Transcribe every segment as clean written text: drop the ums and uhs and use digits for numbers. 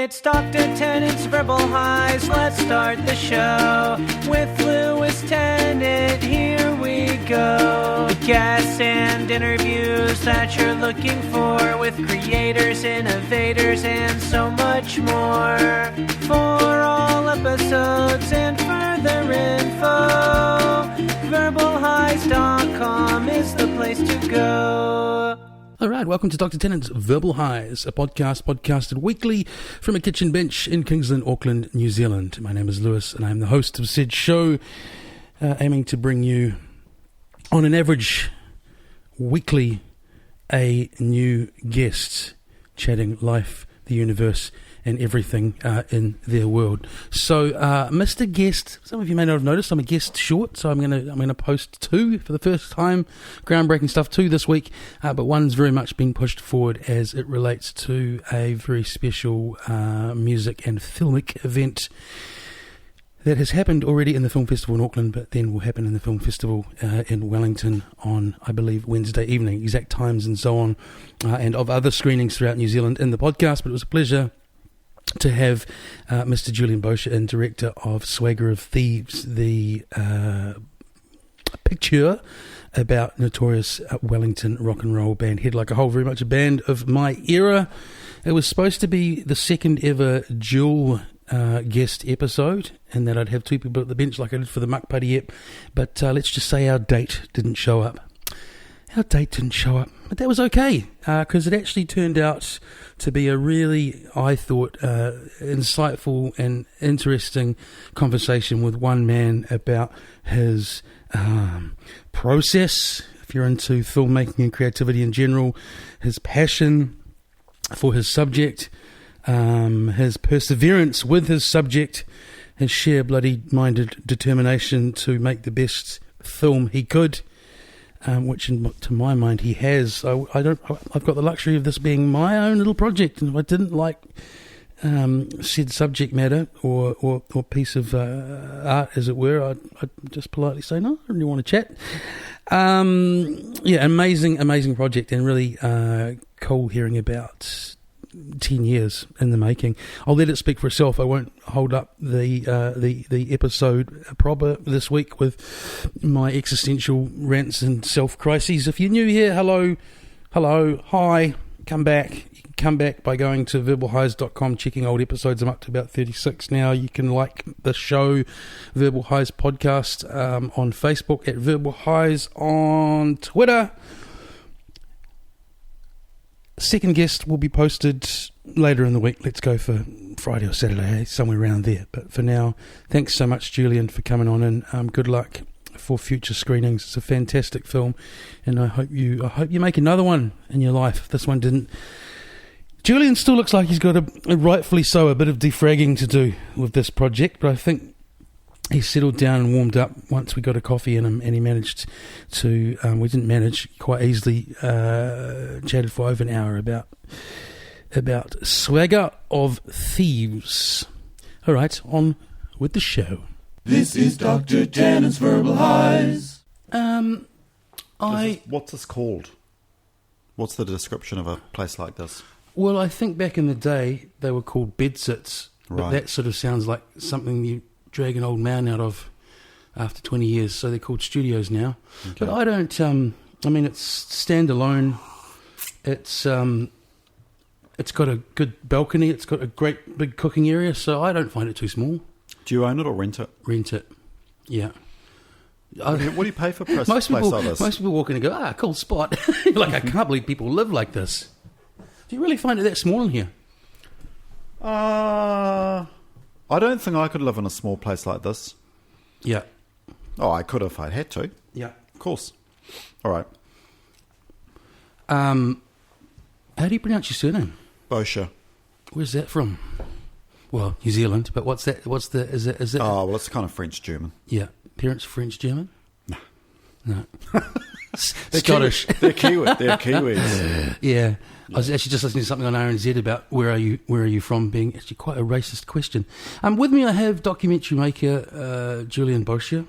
It's Dr. Tennant's Verbal Highs. Let's start the show with Lewis Tennant. Here we go. Guests and interviews that you're looking for with creators, innovators, and so much more. For all episodes and further info, verbalhighs.com is the place to go. All right, welcome to Dr. Tennant's Verbal Highs, a podcast podcasted weekly from a kitchen bench in Kingsland, Auckland, New Zealand. My name is Lewis, and I'm the host of said show, aiming to bring you, on an average, weekly, a new guest, chatting life, the universe, and everything in their world. So, Mr. Guest, some of you may not have noticed, I'm a guest short, so I'm gonna post two for the first time, groundbreaking stuff, two this week, but one's very much been pushed forward as it relates to a very special music and filmic event that has happened already in the Film Festival in Auckland, but then will happen in the Film Festival in Wellington on, I believe, Wednesday evening, exact times and so on, and of other screenings throughout New Zealand in the podcast. But it was a pleasure to have Mr. Julian Boshier, and director of Swagger of Thieves, the picture about notorious Wellington rock and roll band Head Like a Hole, very much a band of my era. It was supposed to be the second ever dual guest episode, and that I'd have two people at the bench like I did for the Muck Putty ep, but let's just say our date didn't show up. But that was okay, because it actually turned out to be a really, I thought, insightful and interesting conversation with one man about his process, if you're into filmmaking and creativity in general, his passion for his subject, his perseverance with his subject, his sheer bloody-minded determination to make the best film he could, which, to my mind, he has. I've got the luxury of this being my own little project, and if I didn't like said subject matter or piece of art, as it were, I'd just politely say, no, I don't really want to chat. Amazing project, and really cool hearing about 10 years in the making. I'll let it speak for itself. I won't hold up the episode proper this week with my existential rants and self-crises. If you're new here, hello, hi, come back. You can come back by going to verbalhighs.com, checking old episodes. I'm up to about 36 now. You can like the show, Verbal Highs Podcast, on Facebook, at Verbal Highs on Twitter. Second guest will be posted later in the week. Let's go for Friday or Saturday, somewhere around there. But for now, thanks so much, Julian, for coming on, and good luck for future screenings. It's a fantastic film, and I hope you make another one in your life. If this one didn't, Julian still looks like he's got rightfully so, a bit of defragging to do with this project, but I think he settled down and warmed up once we got a coffee in him, and he managed to, we didn't manage, quite easily chatted for over an hour about Swagger of Thieves. All right, on with the show. This is Dr. Tennant's Verbal Highs. What's this called? What's the description of a place like this? Well, I think back in the day they were called bedsits, but right. That sort of sounds like something you drag an old man out of after 20 years, so they're called studios now. Okay. But I don't, it's standalone. It's got a good balcony, it's got a great big cooking area, so I don't find it too small. Do you own it or rent it? Rent it, yeah. What do you pay for a place like this? Most people walk in and go, cool spot. Like, I can't believe people live like this. Do you really find it that small in here? I don't think I could live in a small place like this. Yeah. Oh, I could if I had to. Yeah. Of course. All right. How do you pronounce your surname? Boshier. Where's that from? Well, New Zealand, but what's that? Is it? Oh, well, it's kind of French-German. Yeah. Parents French-German? No. Scottish. They're Kiwis. Yeah. I was actually just listening to something on RNZ about where are you from, being actually quite a racist question. With me I have documentary maker Julian Boshier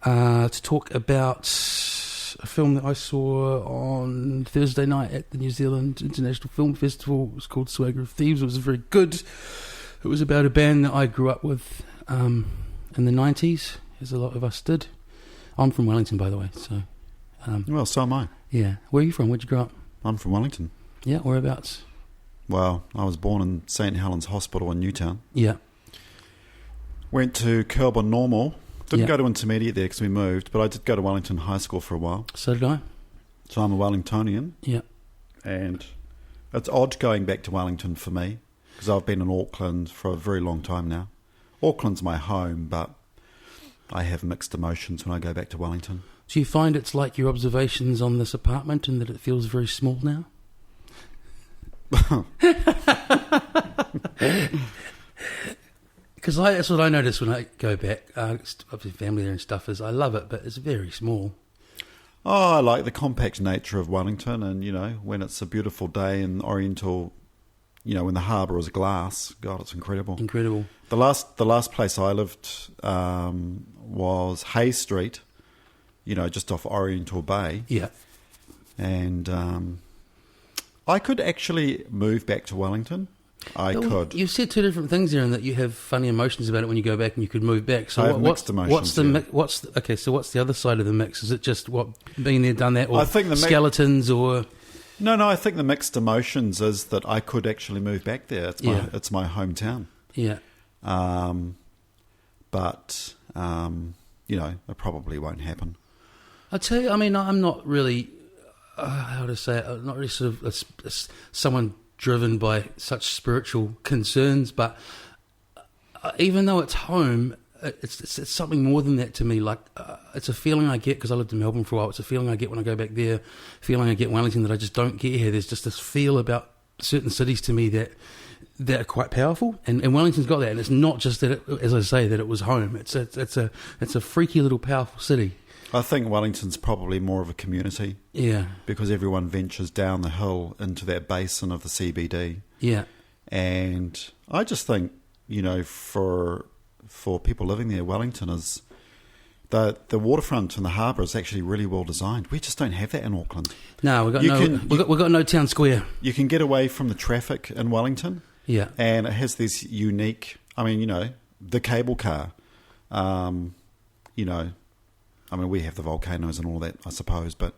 to talk about a film that I saw on Thursday night at the New Zealand International Film Festival. It was called Swagger of Thieves. It was very good. It was about a band that I grew up with in the 90s, as a lot of us did. I'm from Wellington, by the way. So, Well, so am I. yeah. Where are you from? Where'd you grow up? I'm from Wellington. Yeah, whereabouts? Well, I was born in St Helens Hospital in Newtown. Yeah. Went to Kelburn Normal. Didn't Yeah. go to intermediate there because we moved, but I did go to Wellington High School for a while. So did I. So I'm a Wellingtonian, Yeah. and it's odd going back to Wellington for me because I've been in Auckland for a very long time now. Auckland's my home, but I have mixed emotions when I go back to Wellington. Do you find it's like your observations on this apartment and that it feels very small now? Because that's what I notice when I go back. Obviously, family there and stuff is I love it, but it's very small. Oh, I like the compact nature of Wellington, and when it's a beautiful day in Oriental, when the harbour is glass. God, it's incredible. Incredible. The last place I lived was Hay Street, just off Oriental Bay. Yeah. And I could actually move back to Wellington. I could. You've said two different things there, in that you have funny emotions about it when you go back, and you could move back. So I have mixed emotions, What's the other side of the mix? Is it just being there, done that, or I think the skeletons, or No, I think the mixed emotions is that I could actually move back there. It's my hometown. yeah, But it probably won't happen. I tell you, I mean, I'm not really, how to say it, I'm not really sort of someone driven by such spiritual concerns, but even though it's home, it's something more than that to me. Like, it's a feeling I get because I lived in Melbourne for a while. It's a feeling I get when I go back there, feeling I get in Wellington that I just don't get here. There's just this feel about certain cities to me that are quite powerful, and Wellington's got that. And it's not just that, as I say, that it was home. It's a freaky little powerful city. I think Wellington's probably more of a community. Yeah. Because everyone ventures down the hill into that basin of the CBD. Yeah. And I just think, for people living there, Wellington is the waterfront and the harbour is actually really well designed. We just don't have that in Auckland. No, we've got no town square. You can get away from the traffic in Wellington. Yeah. And it has this unique, the cable car, we have the volcanoes and all that, I suppose, but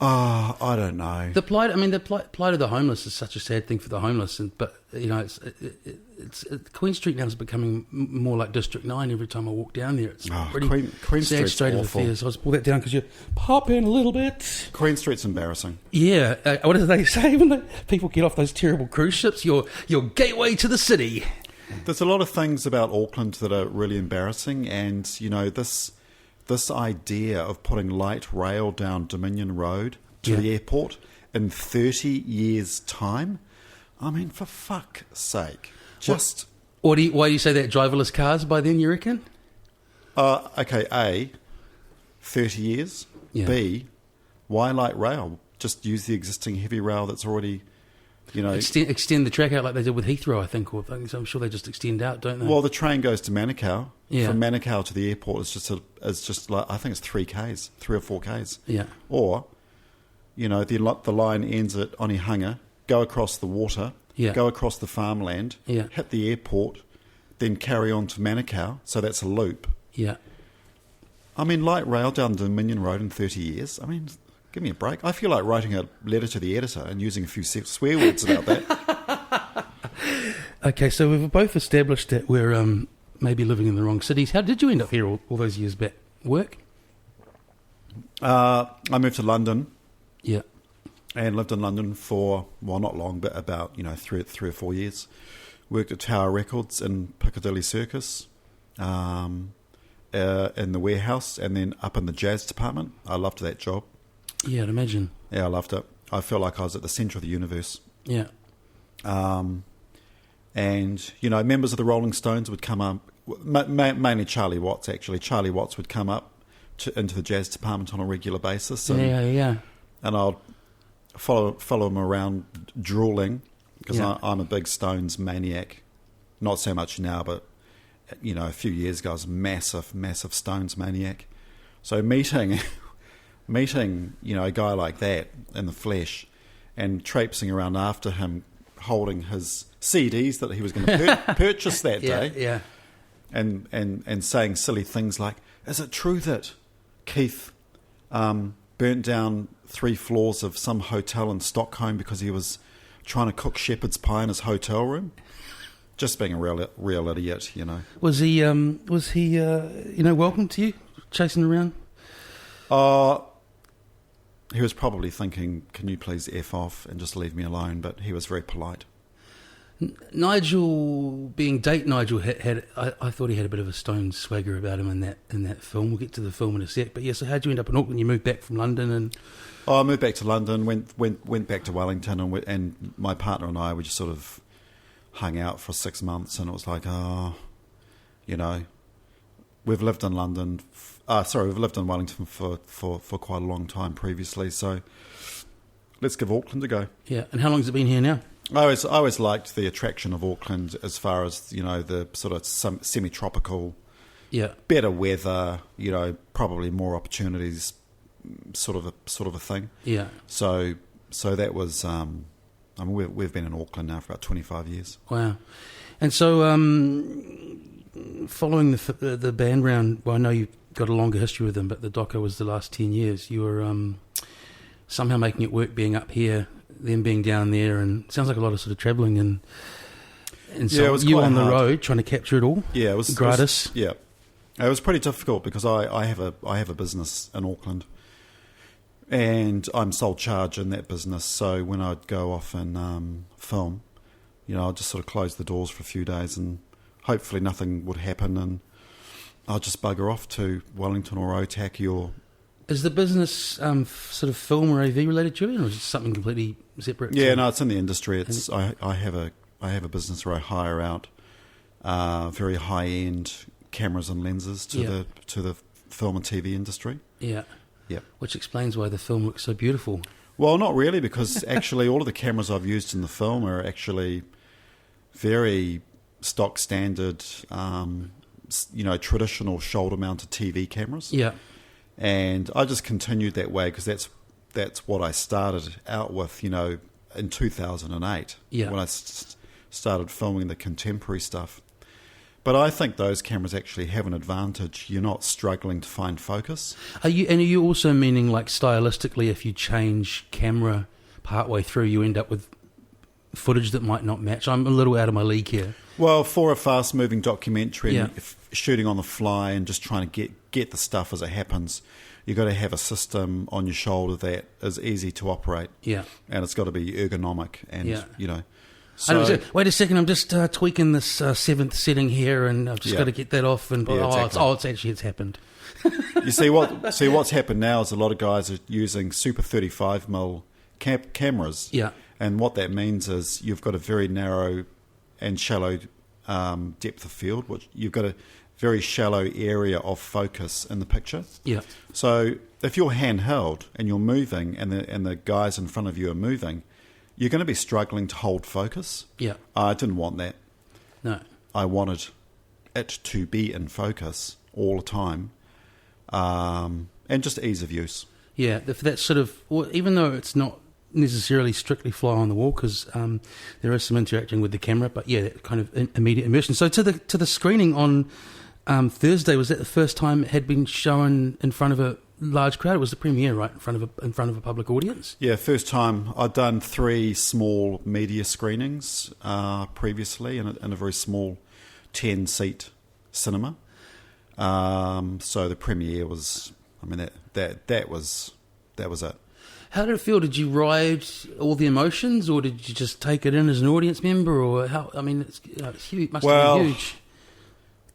I don't know. The plight of the homeless is such a sad thing for the homeless, it's Queen Street now is becoming more like District 9 every time I walk down there. It's pretty Queen sad Street's state of awful. affairs. So I just pull that down because you pop in a little bit. Queen Street's embarrassing. Yeah, what do they say when people get off those terrible cruise ships? Your gateway to the city. There's a lot of things about Auckland that are really embarrassing, and this idea of putting light rail down Dominion Road to the airport in 30 years' time, for fuck's sake. Just... Why do you say that? Driverless cars by then, you reckon? Okay, A, 30 years. Yeah. B, why light rail? Just use the existing heavy rail that's already... Extend the track out like they did with Heathrow, I think, or things. I'm sure they just extend out, don't they? Well, the train goes to Manukau. Yeah. From Manukau to the airport is just like, I think it's 3 or 4 Ks. Yeah. Or, the line ends at Onehunga, go across the water, go across the farmland, hit the airport, then carry on to Manukau. So that's a loop. Yeah. Light rail down Dominion Road in 30 years. Give me a break. I feel like writing a letter to the editor and using a few swear words about that. Okay, so we've both established that we're maybe living in the wrong cities. How did you end up here all those years back? Work? I moved to London. Yeah. And lived in London for, well, not long, but about, 3 or 4 years. Worked at Tower Records in Piccadilly Circus, in the warehouse, and then up in the jazz department. I loved that job. Yeah, I'd imagine. Yeah, I loved it. I felt like I was at the centre of the universe. Yeah. And, members of the Rolling Stones would come up, mainly Charlie Watts, actually. Charlie Watts would come up into the jazz department on a regular basis. And, yeah. And I'll follow him around drooling, because I'm a big Stones maniac. Not so much now, but, a few years ago I was massive Stones maniac. So meeting meeting, a guy like that in the flesh and traipsing around after him holding his CDs that he was going to purchase that day. Yeah. And saying silly things like, is it true that Keith burnt down 3 floors of some hotel in Stockholm because he was trying to cook shepherd's pie in his hotel room? Just being a real idiot, Was he welcome to you, chasing around? He was probably thinking, can you please F off and just leave me alone? But he was very polite. Nigel, being date Nigel, I thought he had a bit of a stone swagger about him in that film. We'll get to the film in a sec. But yeah, so how'd you end up in Auckland? You moved back from London and... I moved back to London, went back to Wellington, and my partner and I, we just sort of hung out for 6 months, and it was like, we've lived in London... we've lived in Wellington for quite a long time previously, so let's give Auckland a go. Yeah, and how long has it been here now? I always liked the attraction of Auckland as far as, the sort of semi-tropical, better weather, probably more opportunities, sort of a thing. Yeah. So that was, we've been in Auckland now for about 25 years. Wow. And so following the band round, well, I know you've got a longer history with them, but the doco was the last 10 years. You were somehow making it work being up here, them being down there, and it sounds like a lot of sort of travelling and so it was you quite on hard. The road trying to capture it all. Yeah, it was gratis. It was pretty difficult because I have a business in Auckland, and I'm sole charge in that business. So when I'd go off and film, I'd just sort of close the doors for a few days, and hopefully nothing would happen, and I'll just bugger off to Wellington or Otaki or... Is the business sort of film or AV related, Julian, or is it something completely separate? Yeah, no, it's in the industry. It's I have a business where I hire out very high end cameras and lenses to the film and TV industry. Yeah, yeah. Which explains why the film looks so beautiful. Well, not really, because actually all of the cameras I've used in the film are actually very stock standard, traditional shoulder mounted TV cameras. Yeah. And I just continued that way because that's what I started out with, in 2008 when I started filming the contemporary stuff. But I think those cameras actually have an advantage. You're not struggling to find focus. Are you also meaning, like, stylistically, if you change camera partway through, you end up with footage that might not match? I'm a little out of my league here. Well, for a fast-moving documentary, shooting on the fly and just trying to get the stuff as it happens, you've got to have a system on your shoulder that is easy to operate. Yeah. And it's got to be ergonomic and, So, wait a second, I'm just tweaking this 7th setting here, and I've just got to get that off. And exactly. It's happened. You see what's happened now is a lot of guys are using super 35mm cameras. Yeah. And what that means is you've got a very narrow and shallow depth of field, which you've got a very shallow area of focus in the picture. Yeah. So if you're handheld and you're moving, and the guys in front of you are moving, you're going to be struggling to hold focus. Yeah. I didn't want that. No. I wanted it to be in focus all the time, and just ease of use. Yeah, that's sort of, even though it's not necessarily strictly fly on the wall, because there is some interacting with the camera, but yeah, that kind of immediate immersion. So to the screening on Thursday, was that the first time it had been shown in front of a large crowd? It was the premiere, right, in front of a public audience? Yeah, first time. I'd done 3 small media screenings previously in a very small 10-seat cinema. So the premiere was, that was it. How did it feel? Did you ride all the emotions, or did you just take it in as an audience member, or how? It's huge. Must have been huge.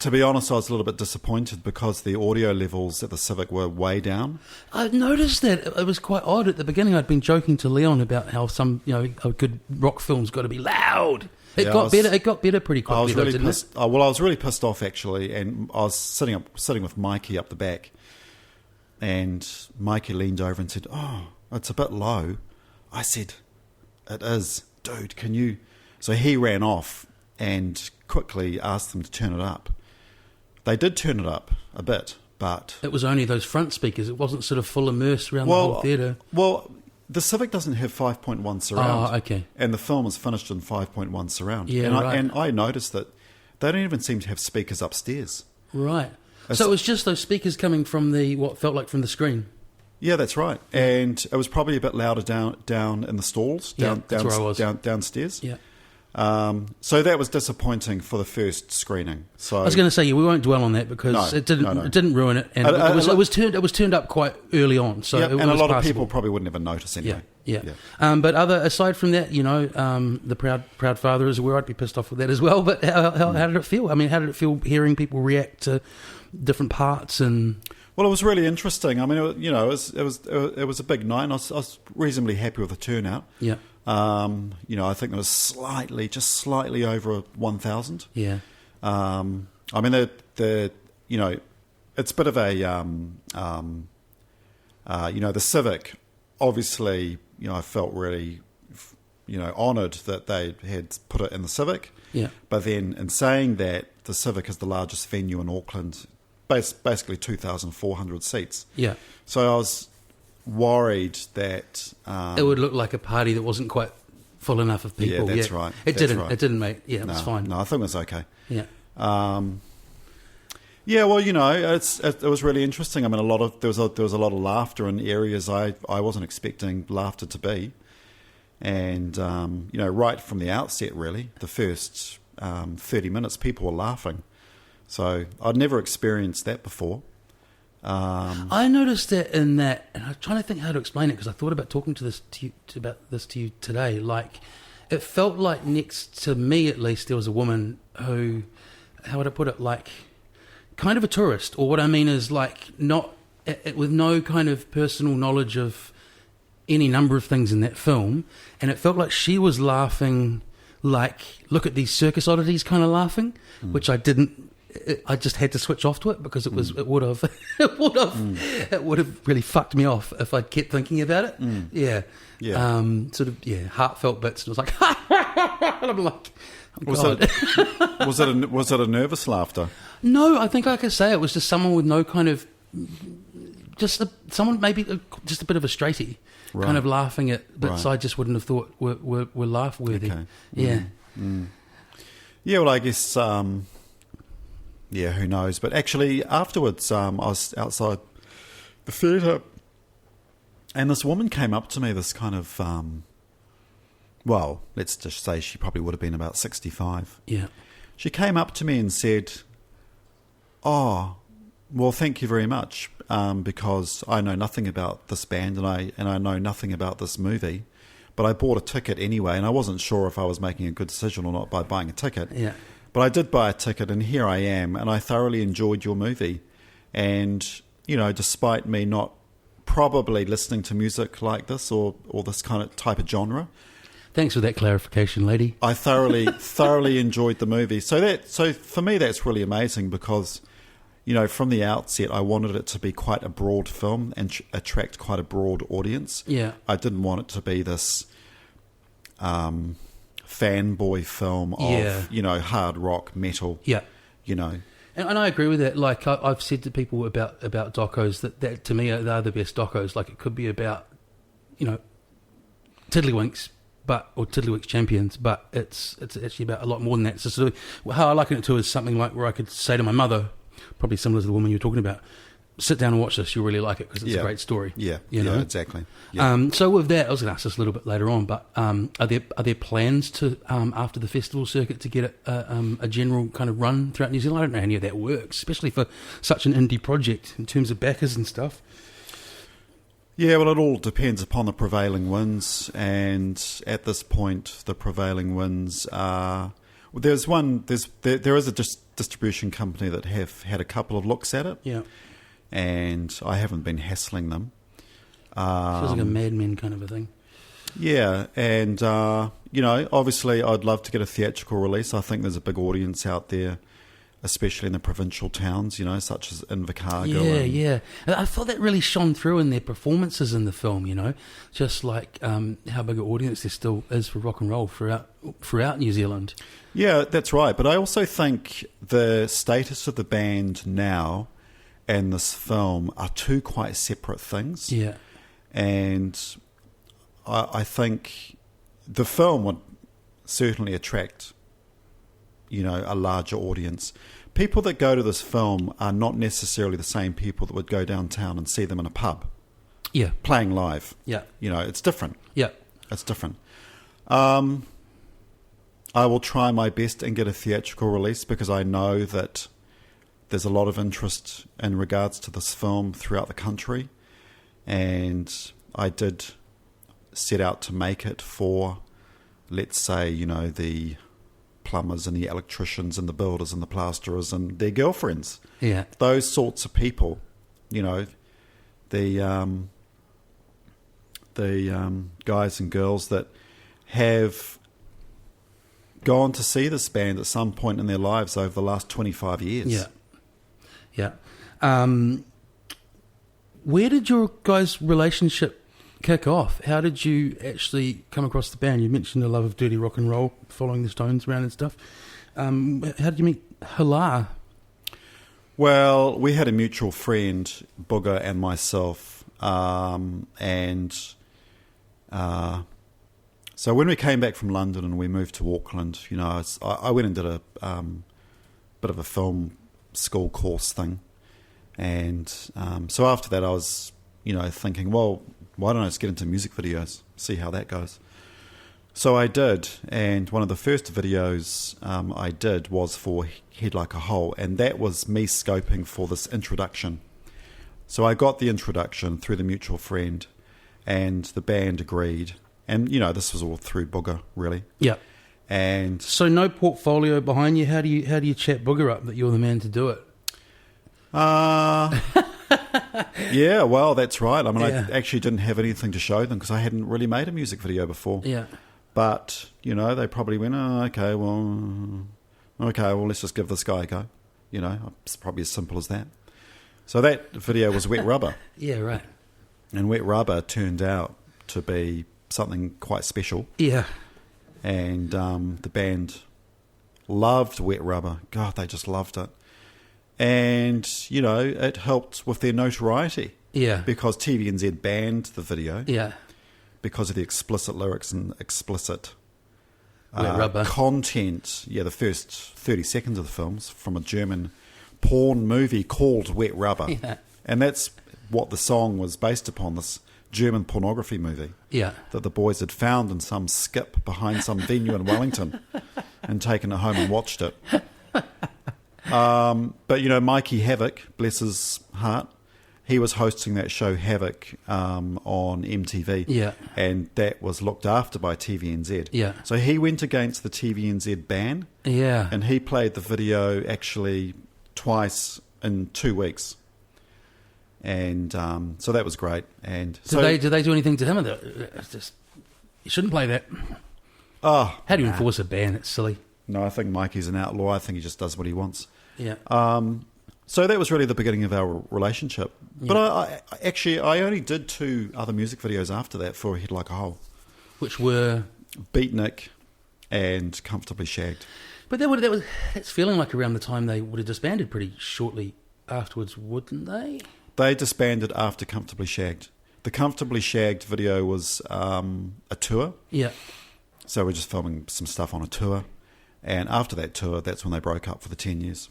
To be honest, I was a little bit disappointed because the audio levels at the Civic were way down. I noticed that. It was quite odd at the beginning. I'd been joking to Leon about how some, a good rock film's got to be loud. It got better pretty quickly. I was really pissed. I was really pissed off actually, and I was sitting with Mikey up the back, and Mikey leaned over and said, "Oh, it's a bit low." I said, "It is, dude. Can you?" So he ran off and quickly asked them to turn it up. They did turn it up a bit, but It was only those front speakers. It wasn't sort of full immerse around the whole theatre. Well, the Civic doesn't have 5.1 surround. Oh, okay. And the film is finished in 5.1 surround. Yeah, and right. I noticed that they don't even seem to have speakers upstairs. Right. So it was just those speakers coming from what felt like from the screen. Yeah, that's right. And it was probably a bit louder down in the stalls, That's where I was. downstairs. Yeah. So that was disappointing for the first screening. So I was going to say, we won't dwell on that because No, it didn't no. it didn't ruin it, and it was turned up quite early on. So it and a was lot of passable. people probably wouldn't even notice anyway. Yeah. But aside from that, the proud father is aware. I'd be pissed off with that as well. But how did it feel? I mean, how did it feel hearing people react to different parts and? Well, it was really interesting. I mean, it was a big night, and I was reasonably happy with the turnout. Yeah. I think there was slightly over 1,000. Yeah. I mean, it's a bit of a, the Civic. Obviously, I felt really, honoured that they had put it in the Civic. Yeah. But then, in saying that, the Civic is the largest venue in Auckland, basically 2,400 seats. Yeah. So I was worried that It would look like a party that wasn't quite full enough of people. Yeah, that's right. It That's didn't. right. It didn't, mate. Yeah, it was fine. No, I think it was okay. Yeah. Yeah, well, it was really interesting. I mean, there was a lot of laughter in areas I wasn't expecting laughter to be, and right from the outset, really, the first 30 minutes, people were laughing. So I'd never experienced that before. I noticed that in that, and I'm trying to think how to explain it because I thought about talking about this to you today. Like, it felt like next to me, at least, there was a woman who, how would I put it, like, kind of a tourist, or what I mean is like not with no kind of personal knowledge of any number of things in that film, and it felt like she was laughing, like look at these circus oddities, kind of laughing, which I didn't. I just had to switch off to it because it would have really fucked me off if I'd kept thinking about it. Yeah. Heartfelt bits. And it was like, and I'm like, Was it a nervous laughter? No, I think, like I say, it was just someone with no kind of, someone maybe just a bit of a straighty, kind of laughing at bits I just wouldn't have thought were laugh worthy. Okay. Yeah. Yeah, well, I guess, who knows? But actually, afterwards, I was outside the theatre, and this woman came up to me, this kind of, let's just say she probably would have been about 65. Yeah. She came up to me and said, "Oh, well, thank you very much, because I know nothing about this band and I know nothing about this movie, but I bought a ticket anyway, and I wasn't sure if I was making a good decision or not by buying a ticket. Yeah. But I did buy a ticket, and here I am, and I thoroughly enjoyed your movie. And, despite me not probably listening to music like this or this kind of type of genre, Thanks for that clarification, lady. I thoroughly enjoyed the movie. So for me, that's really amazing because, from the outset, I wanted it to be quite a broad film and attract quite a broad audience. Yeah. I didn't want it to be this fanboy film of, hard rock, metal. Yeah. And I agree with that. Like, I've said to people about docos that to me, they're the best docos. Like, it could be about, Tiddlywinks, or Tiddlywinks Champions, but it's actually about a lot more than that. So sort of, how I liken it to is something like where I could say to my mother, probably similar to the woman you're talking about, sit down and watch this, you'll really like it because it's a great story. Yeah, exactly. Yeah. So with that, I was going to ask this a little bit later on, but are there plans to after the festival circuit to get a general kind of run throughout New Zealand? I don't know how any of that works, especially for such an indie project in terms of backers and stuff. Yeah, well, it all depends upon the prevailing winds, and at this point, the prevailing winds are. Well, there is a distribution company that have had a couple of looks at it. Yeah. And I haven't been hassling them. Feels like a Mad Men kind of a thing. Yeah, and, obviously I'd love to get a theatrical release. I think there's a big audience out there, especially in the provincial towns, such as Invercargill. Yeah. I thought that really shone through in their performances in the film, just like how big an audience there still is for rock and roll throughout New Zealand. Yeah, that's right. But I also think the status of the band now and this film are two quite separate things. Yeah. And I think the film would certainly attract, a larger audience. People that go to this film are not necessarily the same people that would go downtown and see them in a pub. Yeah. Playing live. Yeah. It's different. Yeah. It's different. I will try my best and get a theatrical release because I know that there's a lot of interest in regards to this film throughout the country. And I did set out to make it for, let's say, the plumbers and the electricians and the builders and the plasterers and their girlfriends. Yeah. Those sorts of people, the guys and girls that have gone to see this band at some point in their lives over the last 25 years. Yeah. Yeah. Where did your guys' relationship kick off? How did you actually come across the band? You mentioned the love of dirty rock and roll, following the Stones around and stuff. How did you meet Hala? Well, we had a mutual friend, Booger and myself, so when we came back from London and we moved to Auckland, I went and did a bit of a film school course thing. And so after that I was, thinking, well, why don't I just get into music videos, see how that goes. So I did, and one of the first videos I did was for Head Like a Hole, and that was me scoping for this introduction. So I got the introduction through the mutual friend, and the band agreed. And, this was all through Booger, really. Yeah. And so no portfolio behind you. How do you chat Booger up that you're the man to do it? Yeah, well, that's right. I mean, Yeah. I actually didn't have anything to show them because I hadn't really made a music video before. Yeah. But, they probably went, okay, well, let's just give this guy a go. It's probably as simple as that. So that video was Wet Rubber. Yeah, right. And Wet Rubber turned out to be something quite special. Yeah. And the band loved Wet Rubber. God, they just loved it. And, it helped with their notoriety. Yeah. Because TVNZ banned the video. Yeah. Because of the explicit lyrics and explicit Wet Rubber content. Yeah, the first 30 seconds of the films from a German porn movie called Wet Rubber. Yeah. And that's what the song was based upon, this German pornography movie. Yeah. That the boys had found in some skip behind some venue in Wellington and taken it home and watched it. But, Mikey Havoc, bless his heart, he was hosting that show Havoc on MTV. Yeah. And that was looked after by TVNZ. Yeah. So he went against the TVNZ ban. Yeah. And he played the video actually twice in 2 weeks. And so that was great. And did they do anything to him? It's just, you shouldn't play that. Oh, How do you enforce a ban? It's silly. No, I think Mikey's an outlaw. I think he just does what he wants. Yeah. So that was really the beginning of our relationship. Yeah. But I only did 2 other music videos after that for Head Like a Hole. Which were Beatnik and Comfortably Shagged. But that's feeling like around the time they would have disbanded pretty shortly afterwards, wouldn't they? They disbanded after Comfortably Shagged. The Comfortably Shagged video was a tour. Yeah. So we're just filming some stuff on a tour. And after that tour, that's when they broke up for the 10 years.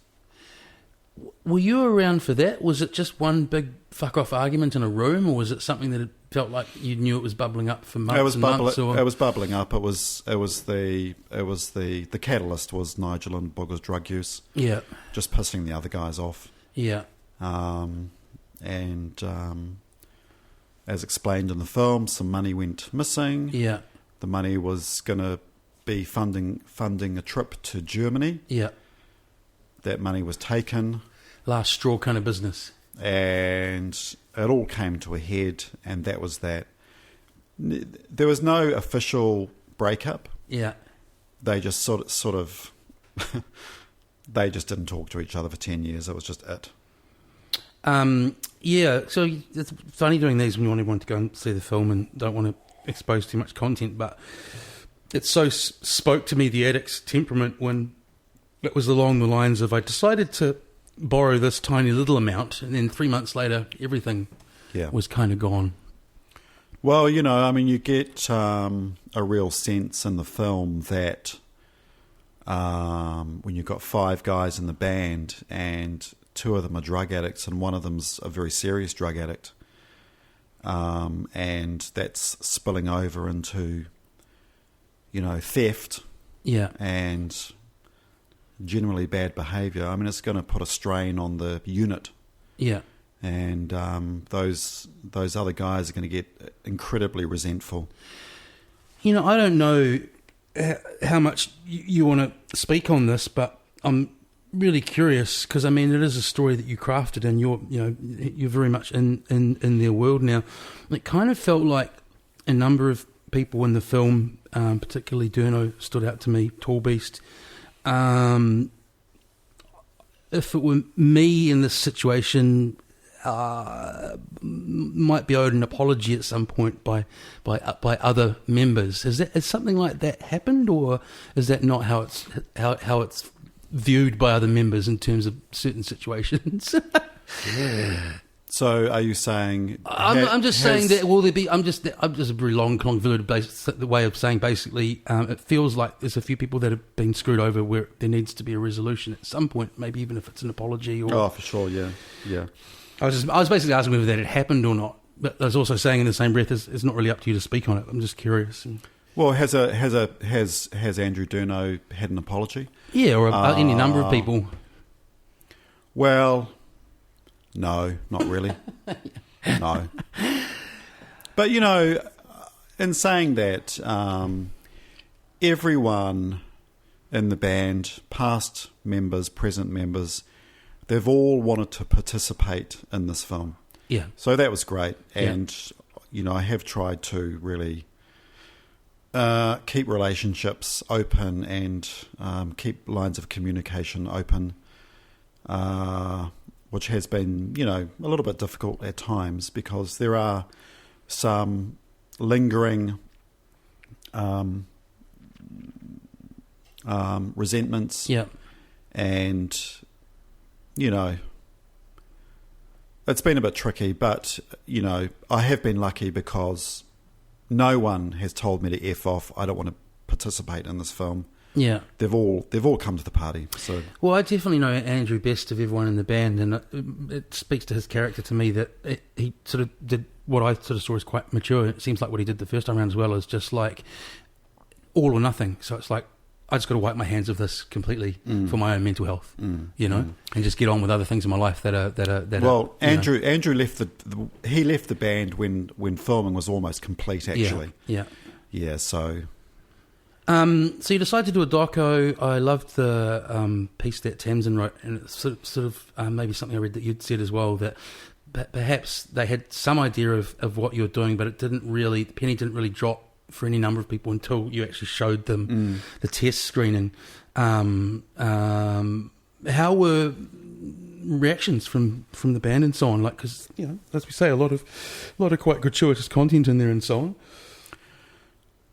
Were you around for that? Was it just one big fuck-off argument in a room, or was it something that it felt like you knew it was bubbling up for months and months? Or? It was bubbling up. It was the catalyst was Nigel and Booger's drug use. Yeah. Just pissing the other guys off. Yeah. As explained in the film, some money went missing. Yeah. The money was going to be funding a trip to Germany. Yeah. That money was taken. Last straw kind of business. And it all came to a head, and that was that. There was no official breakup. Yeah. They just sort of they just didn't talk to each other for 10 years. It was just it. Yeah, so it's funny doing these when you want everyone to go and see the film and don't want to expose too much content, but it so spoke to me, the addict's temperament, when it was along the lines of I decided to borrow this tiny little amount, and then 3 months later, everything was kind of gone. Well, you get a real sense in the film that when you've got 5 guys in the band and 2 of them are drug addicts and one of them's a very serious drug addict, and that's spilling over into, theft and generally bad behaviour. I mean, it's going to put a strain on the unit. Yeah. And those other guys are going to get incredibly resentful. I don't know how much you want to speak on this, but I'm really curious because, I mean, it is a story that you crafted and you're very much in their world now. It kind of felt like a number of people in the film, particularly Durno, stood out to me, Tall Beast. If it were me in this situation, might be owed an apology at some point by other members. Has something like that happened, or is that not how it's viewed by other members in terms of certain situations? So, are you saying? I'm just saying that will there be? I'm just a very long, convoluted way of saying basically. It feels like there's a few people that have been screwed over where there needs to be a resolution at some point, maybe even if it's an apology. Or for sure, yeah. I was basically asking whether that had happened or not, but I was also saying in the same breath, it's not really up to you to speak on it. I'm just curious. Well, has Andrew Durno had an apology? Yeah, or any number of people. Well, no, not really. No. But, in saying that, everyone in the band, past members, present members, they've all wanted to participate in this film. Yeah. So that was great. And, I have tried to really keep relationships open and keep lines of communication open, which has been, a little bit difficult at times because there are some lingering resentments. Yeah. And, it's been a bit tricky, but, I have been lucky because no one has told me to F off. I don't want to participate in this film. Yeah, they've all come to the party. So, well, I definitely know Andrew best of everyone in the band, and it speaks to his character to me that he sort of did what I sort of saw as quite mature. It seems like what he did the first time around as well is just like all or nothing. So it's like I just got to wipe my hands of this completely for my own mental health, and just get on with other things in my life that are. Well, Andrew left the band when filming was almost complete. Actually, yeah. So you decided to do a doco. I loved the piece that Tamsin wrote, and it's sort of maybe something I read that you'd said as well, that perhaps they had some idea of what you were doing, but the penny didn't really drop for any number of people until you actually showed them the test screening. How were reactions from the band and so on? Like, because as we say, a lot of quite gratuitous content in there and so on.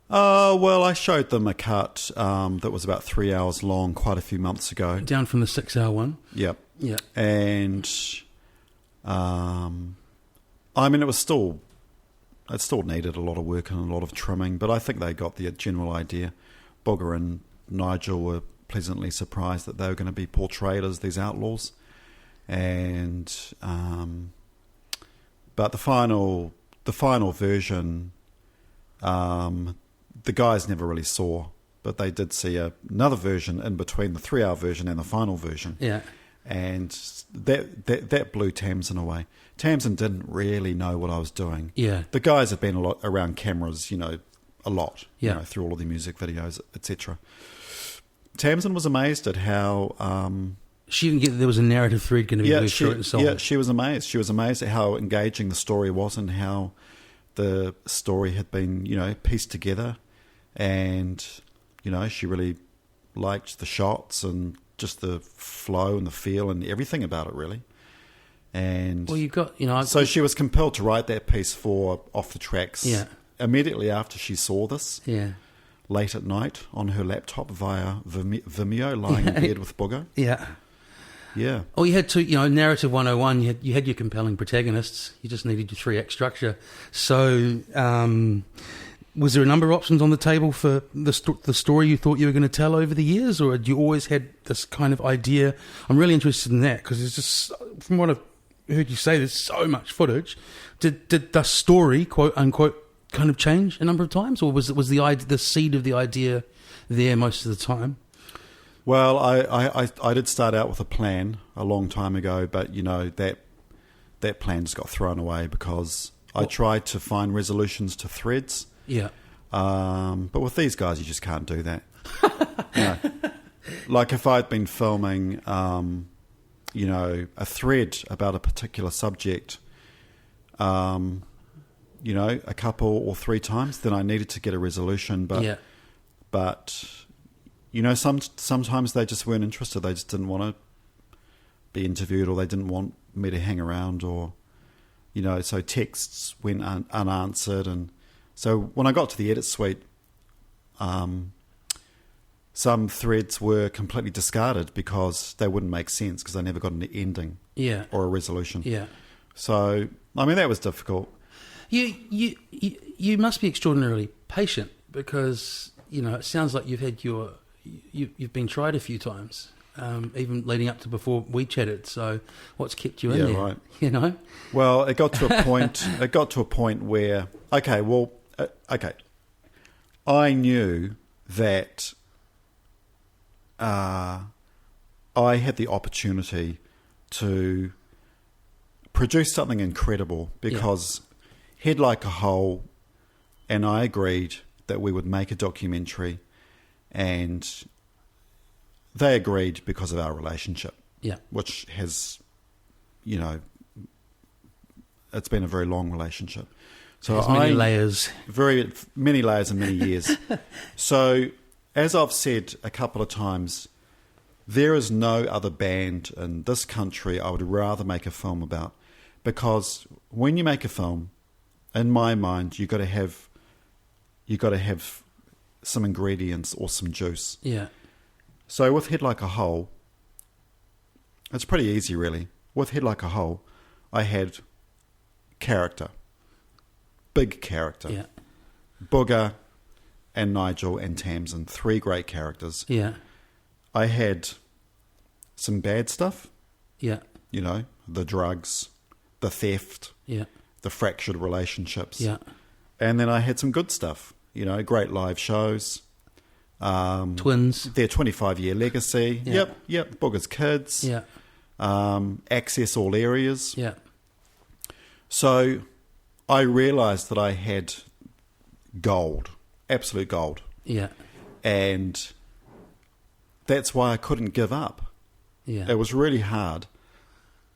Well, I showed them a cut that was about 3 hours long quite a few months ago. Down from the 6-hour one? Yep. Yeah. And, I mean, it still needed a lot of work and a lot of trimming, but I think they got the general idea. Booger and Nigel were pleasantly surprised that they were going to be portrayed as these outlaws. And, but the final version, the guys never really saw, but they did see another version in between the 3-hour version and the final version. Yeah. And that blew Tamsin away. Tamsin didn't really know what I was doing. Yeah. The guys have been a lot around cameras, a lot, through all of the music videos, etc. Tamsin was amazed at how... she didn't get that there was a narrative thread going to be moved through it and so on. Yeah, she was amazed. She was amazed at how engaging the story was and how the story had been, pieced together. And, she really liked the shots and just the flow and the feel and everything about it, really. And well, you've got, so she was compelled to write that piece for Off the Tracks immediately after she saw this. Yeah. Late at night on her laptop via Vimeo, lying in bed with Booger. Yeah. Yeah. Oh, you had to, narrative 101, you had your compelling protagonists. You just needed your 3-act structure. So, was there a number of options on the table for the story you thought you were going to tell over the years, or had you always had this kind of idea? I'm really interested in that, because it's just, from what I've heard you say, there's so much footage. Did the story, quote unquote, kind of change a number of times, or was the seed of the idea there most of the time? Well, I did start out with a plan a long time ago, but that plan just got thrown away because I tried to find resolutions to threads. Yeah. But with these guys, you just can't do that. Like if I'd been filming, a thread about a particular subject, a couple or 3 times, then I needed to get a resolution. But sometimes they just weren't interested. They just didn't want to be interviewed, or they didn't want me to hang around, or so texts went unanswered. And so when I got to the edit suite, some threads were completely discarded because they wouldn't make sense, because they never got an ending or a resolution. Yeah. So that was difficult. You must be extraordinarily patient, because it sounds like you've been tried a few times, even leading up to before we chatted. So what's kept you in there? Right. Well, it got to a point. It got to a point where I knew that I had the opportunity to produce something incredible, because Head Like a Hole and I agreed that we would make a documentary, and they agreed because of our relationship, which has, it's been a very long relationship. So there's many layers. Very many layers and many years. So, as I've said a couple of times, there is no other band in this country I would rather make a film about, because when you make a film, in my mind, you got to have some ingredients or some juice. Yeah. So with Head Like a Hole, it's pretty easy, really. With Head Like a Hole, I had character, big character. Yeah. Booger and Nigel and Tamsin, 3 great characters. Yeah. I had some bad stuff. Yeah. The drugs, the theft. Yeah. The fractured relationships. Yeah. And then I had some good stuff. Great live shows. Twins. Their 25-year legacy. Yeah. Yep. Booger's kids. Yeah. Access all areas. Yeah. So I realised that I had gold, absolute gold. Yeah. And that's why I couldn't give up. Yeah. It was really hard,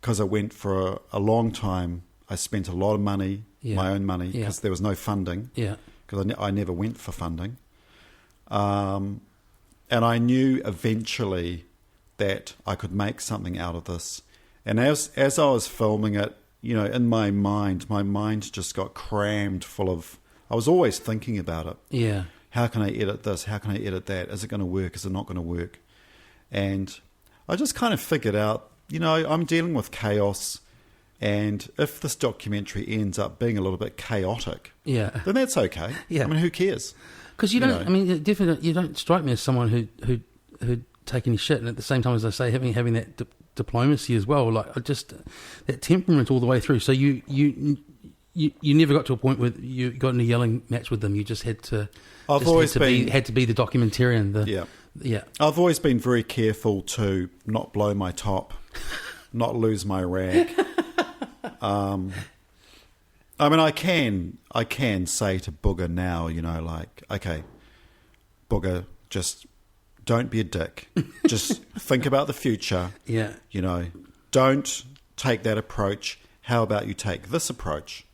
because I went for a long time. I spent a lot of money, my own money, because there was no funding. Yeah. Because I never went for funding. And I knew eventually that I could make something out of this. And as I was filming it, in my mind just got crammed full of, I was always thinking about it. Yeah. How can I edit this? How can I edit that? Is it going to work? Is it not going to work? And I just kind of figured out, I'm dealing with chaos. And if this documentary ends up being a little bit chaotic, then that's okay. Yeah. Who cares? Because you don't. Definitely, you don't strike me as someone who'd take any shit, and at the same time, as I say, having that diplomacy as well, like just that temperament all the way through. So you never got to a point where you got in a yelling match with them. You just had to. Had to be the documentarian. Yeah. I've always been very careful to not blow my top, not lose my rag. I can say to Booger now, okay, Booger, just don't be a dick. Just think about the future. Yeah. Don't take that approach. How about you take this approach?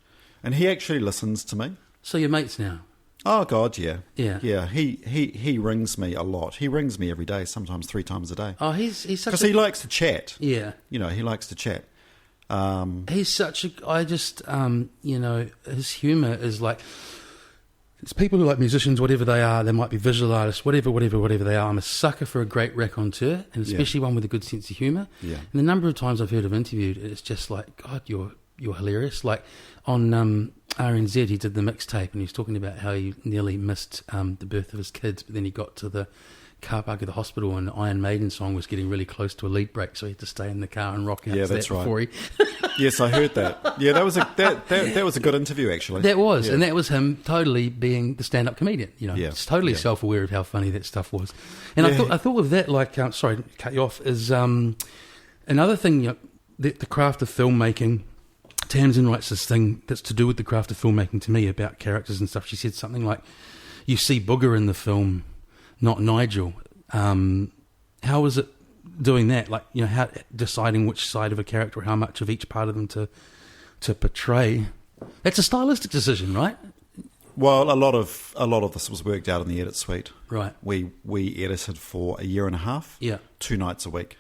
And he actually listens to me. So you're mates now? Oh, God, yeah. Yeah. Yeah, he rings me a lot. He rings me every day, sometimes 3 times a day. Oh, he's such because he likes to chat. Yeah. He likes to chat. He's such a... his humour is like... It's people who like musicians, whatever they are. They might be visual artists, whatever they are. I'm a sucker for a great raconteur, and especially one with a good sense of humour. Yeah. And the number of times I've heard him interviewed, it's just like, God, you're hilarious. Like on RNZ, he did the mixtape, and he was talking about how he nearly missed the birth of his kids, but then he got to the car park of the hospital, and the Iron Maiden song was getting really close to a lead break, so he had to stay in the car and rock out. Yeah, to that's that right. before he... Yes, I heard that. Yeah, that was a good interview, actually. That was, Yeah. and that was him totally being the stand-up comedian. You know, Yeah, just totally yeah. self-aware of how funny that stuff was. And Yeah. I thought of that, like, sorry to cut you off, is another thing. You know, the craft of filmmaking. Tamsin writes this thing that's to do with the craft of filmmaking to me about characters and stuff. She said something like, "You see Booger in the film, not Nigel." How was it doing that? Like, you know, how deciding which side of a character, or how much of each part of them to portray. That's a stylistic decision, right? Well, a lot of this was worked out in the edit suite. Right. We edited for a year and a half. Yeah. 2 nights a week.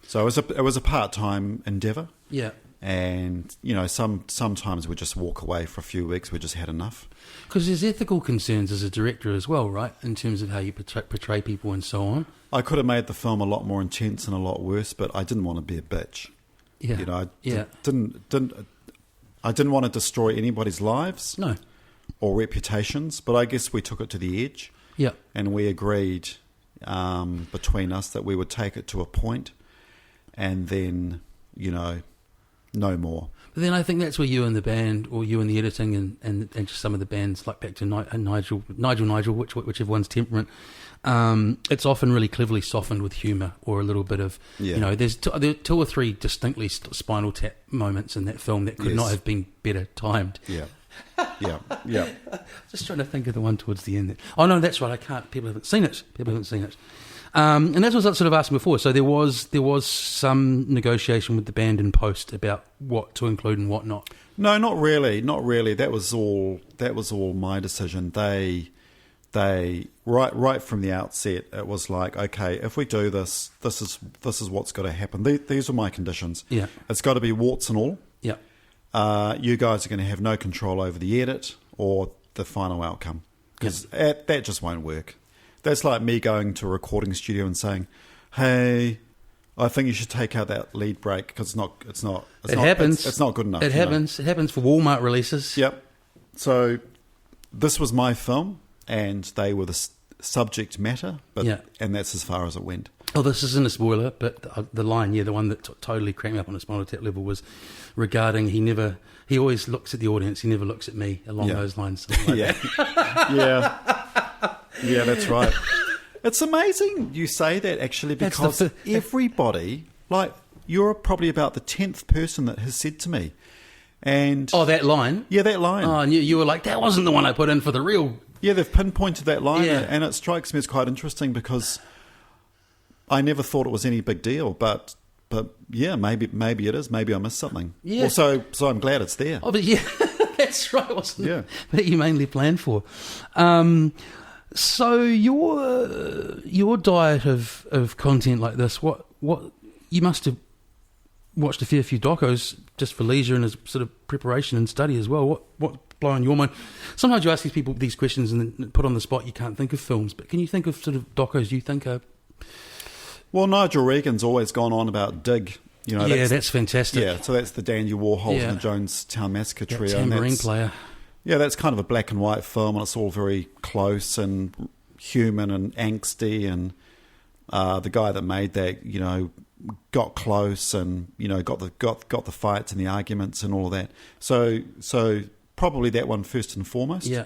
So it was a part-time endeavour. Yeah. And you know, sometimes we just walk away for a few weeks. We just had enough. Because there's ethical concerns as a director as well, right? In terms of how you portray people and so on. I could have made the film a lot more intense and a lot worse, but I didn't want to be a bitch. Yeah. You know, I Yeah. didn't want to destroy anybody's lives No. or reputations, but I guess we took it to the edge. Yeah. And we agreed between us that we would take it to a point, and then, you know, no more. But then I think that's where you and the band, or you and the editing, and just some of the bands, like back to Nigel, whichever one's temperament, it's often really cleverly softened with humour or a little bit of, Yeah. you know, there are 2 or 3 distinctly Spinal Tap moments in that film that could Yes. not have been better timed. Yeah. Yeah. Just trying to think of the one towards the end. Oh no, that's right. I can't. People haven't seen it. And that's what I was sort of asking before. So there was some negotiation with the band in post about what to include and what not. No, not really. Not really. That was all my decision. They right from the outset, it was like, okay, if we do this is what's got to happen. These are my conditions. Yeah. It's got to be warts and all. Yeah. You guys are going to have no control over the edit or the final outcome, because that just won't work. That's like me going to a recording studio and saying, "Hey, I think you should take out that lead break because it's not good enough." It happens. It happens for Walmart releases. Yep. So this was my film, and they were the subject matter, and that's as far as it went. Oh, this isn't a spoiler, but the line, the one that totally cranked me up on a Spinal Tap level was regarding he always looks at the audience, he never looks at me, along those lines. Like Yeah, that's right. It's amazing you say that, actually, because everybody, like, you're probably about the 10th person that has said to me. And that line? Yeah, that line. Oh, and you were like, that wasn't the one I put in for the real. Yeah, they've pinpointed that line, Yeah. and it strikes me as quite interesting because I never thought it was any big deal, but yeah, maybe it is. Maybe I missed something. Yeah. Well, so I'm glad it's there. Oh, but yeah, that's right, wasn't Yeah. it? That you mainly planned for. So your diet of content like this, what you must have watched a fair few docos just for leisure and as sort of preparation and study as well. What blowing your mind? Sometimes you ask these people these questions and then put on the spot you can't think of films, but can you think of sort of docos you think are? Well, Nigel Regan's always gone on about Dig. You know, that's fantastic. Yeah, so that's the Dandy Warhols Yeah. and the Jonestown Massacre That trio. tambourine player. Yeah, that's kind of a black and white film, and it's all very close and human and angsty. And the guy that made that, you know, got close and, you know, got the fights and the arguments and all of that. So probably that one first and foremost. Yeah.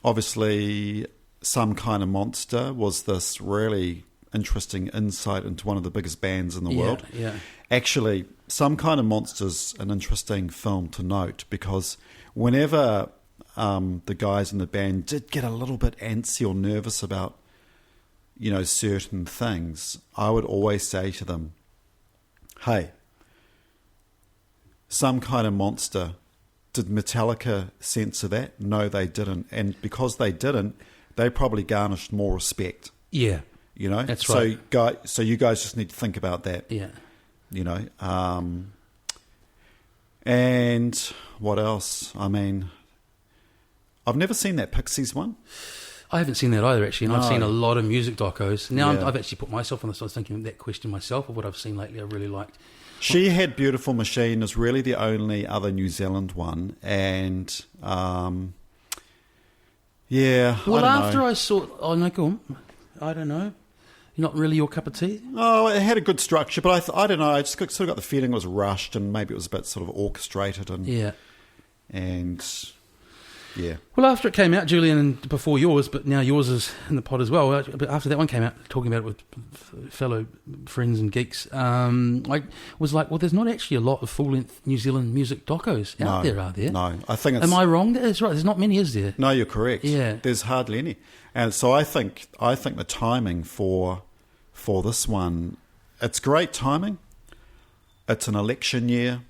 Obviously, Some Kind of Monster was this really interesting insight into one of the biggest bands in the world. Yeah. Actually, Some Kind of Monster's an interesting film to note because whenever the guys in the band did get a little bit antsy or nervous about, you know, certain things, I would always say to them, hey, Some Kind of Monster, did Metallica censor that? No, they didn't. And because they didn't, they probably garnished more respect. Yeah. You know? That's right. So you guys just need to think about that. Yeah. You know? And what else? I mean, I've never seen that Pixies one. I haven't seen that either, actually, and I've No. seen a lot of music docos. Now Yeah. I've actually put myself on this. I was thinking that question myself of what I've seen lately I really liked. She Had Beautiful Machine is really the only other New Zealand one, and yeah. Well, I don't after know. I saw... Oh, no, go on. I don't know. Not really your cup of tea? Oh, it had a good structure, but I don't know. I just sort of got the feeling it was rushed, and maybe it was a bit sort of orchestrated, and Yeah. Yeah. Well, after it came out, Julian, and before yours, but now yours is in the pod as well. But after that one came out, talking about it with fellow friends and geeks, I was like, well, there's not actually a lot of full-length New Zealand music docos out there, are there? No, I think it's... Am I wrong? That's right. There's not many, is there? No, you're correct. Yeah. There's hardly any. And so I think the timing for this one, it's great timing. It's an election year.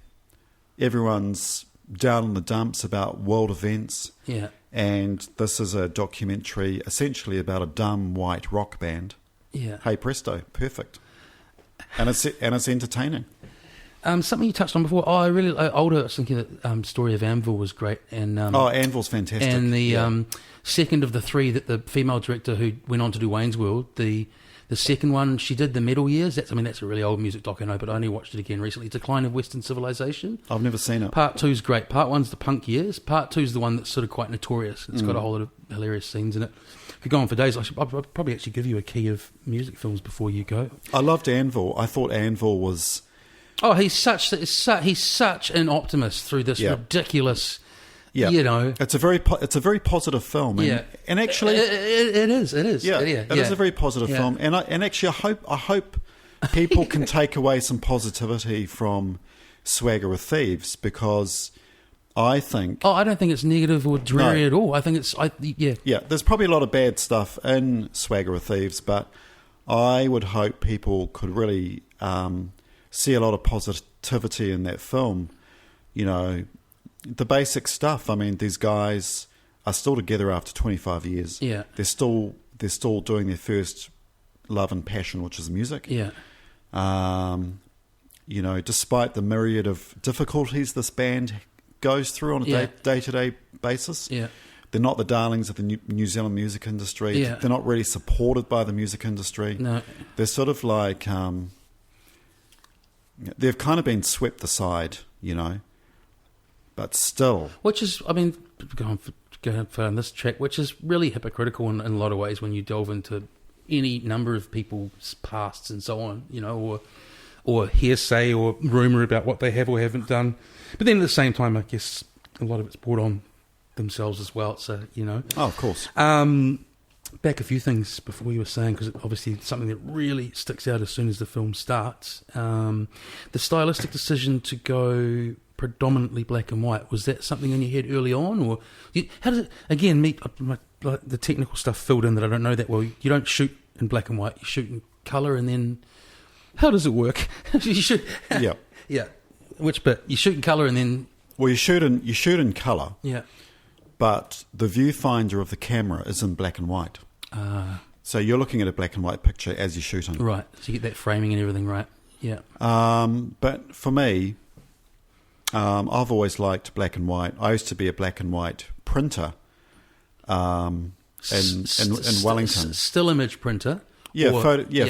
Everyone's down in the dumps about world events. Yeah. And this is a documentary essentially about a dumb white rock band. Yeah. Hey presto, perfect. And it's entertaining. Something you touched on before. Oh, I was thinking that Story of Anvil was great, and Anvil's fantastic. and the second of the three, that the female director who went on to do Wayne's World, the second one, she did the Metal Years. That's a really old music doc, I know, but I only watched it again recently. Decline of Western Civilization. I've never seen it. Part 2's great. Part 1's the punk years. Part 2's the one that's sort of quite notorious. It's got a whole lot of hilarious scenes in it. If you go on for days, I'll probably actually give you a key of music films before you go. I loved Anvil. I thought Anvil was... Oh, he's such an optimist through this ridiculous... Yeah, you know, it's a very positive film. And, and actually, it is. Yeah, it is a very positive film. And actually, I hope people can take away some positivity from Swagger with Thieves, because I think... Oh, I don't think it's negative or dreary at all. I think it's... Yeah, there's probably a lot of bad stuff in Swagger with Thieves, but I would hope people could really see a lot of positivity in that film. You know, the basic stuff. I mean, these guys are still together after 25 years. Yeah. They're still doing their first love and passion, which is music. Yeah. You know, despite the myriad of difficulties this band goes through on a day-to-day basis. Yeah. They're not the darlings of the New Zealand music industry. Yeah. They're not really supported by the music industry. No. They're sort of like... they've kind of been swept aside, you know. But still... Which is, I mean, going on this track, which is really hypocritical in a lot of ways when you delve into any number of people's pasts and so on, you know, or hearsay or rumour about what they have or haven't done. But then at the same time, I guess a lot of it's brought on themselves as well, so, you know. Oh, of course. Back a few things before you were saying, because obviously it's something that really sticks out as soon as the film starts. The stylistic decision to go predominantly black and white, was that something in your head early on, or how does it, again, the technical stuff filled in that I don't know that well. You don't shoot in black and white, you shoot in colour, and then how does it work? You shoot, yeah. Which bit? You shoot in colour and then... Well, you shoot in colour. Yeah. But the viewfinder of the camera is in black and white. So you're looking at a black and white picture as you're shooting. Right. So you get that framing and everything right. Yeah. But for me, I've always liked black and white. I used to be a black and white printer in Wellington. Still image printer. Yeah,